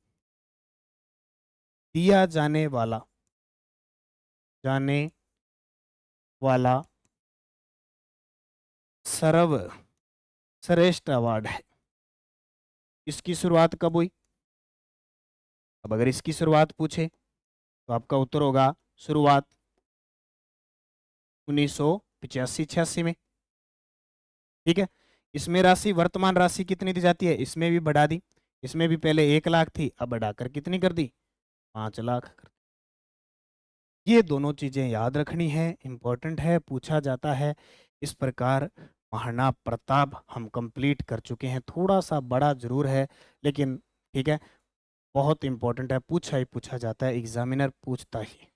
दिया जाने वाला सर्वश्रेष्ठ अवार्ड है। इसकी शुरुआत कब हुई? अब अगर इसकी शुरुआत पूछे तो आपका उत्तर होगा शुरुआत 1985-86 में। ठीक है? इसमें राशि, वर्तमान राशि कितनी दी जाती है? इसमें भी बढ़ा दी। इसमें भी पहले 1 लाख थी, अब बढ़ाकर कितनी कर दी? 5 लाख कर दी। ये दोनों चीजें याद रखनी है, इंपॉर्टेंट है, पूछा जाता है। इस प्रकार महाराणा प्रताप हम कंप्लीट कर चुके हैं। थोड़ा सा बड़ा जरूर है लेकिन ठीक है, बहुत इंपॉर्टेंट है, पूछा ही पूछा जाता है, एग्जामिनर पूछता ही।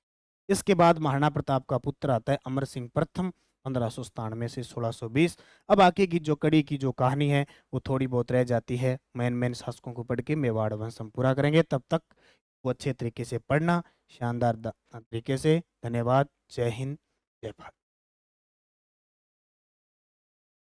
इसके बाद महाराणा प्रताप का पुत्र आता है अमर सिंह प्रथम, 1597 से 1620। अब आगे की जो कड़ी की जो कहानी है वो थोड़ी बहुत रह जाती है। मेन शासकों को पढ़ के मेवाड़ वंश हम पूरा करेंगे। तब तक वो अच्छे तरीके से पढ़ना, शानदार तरीके से। धन्यवाद। जय हिंद, जय भारत।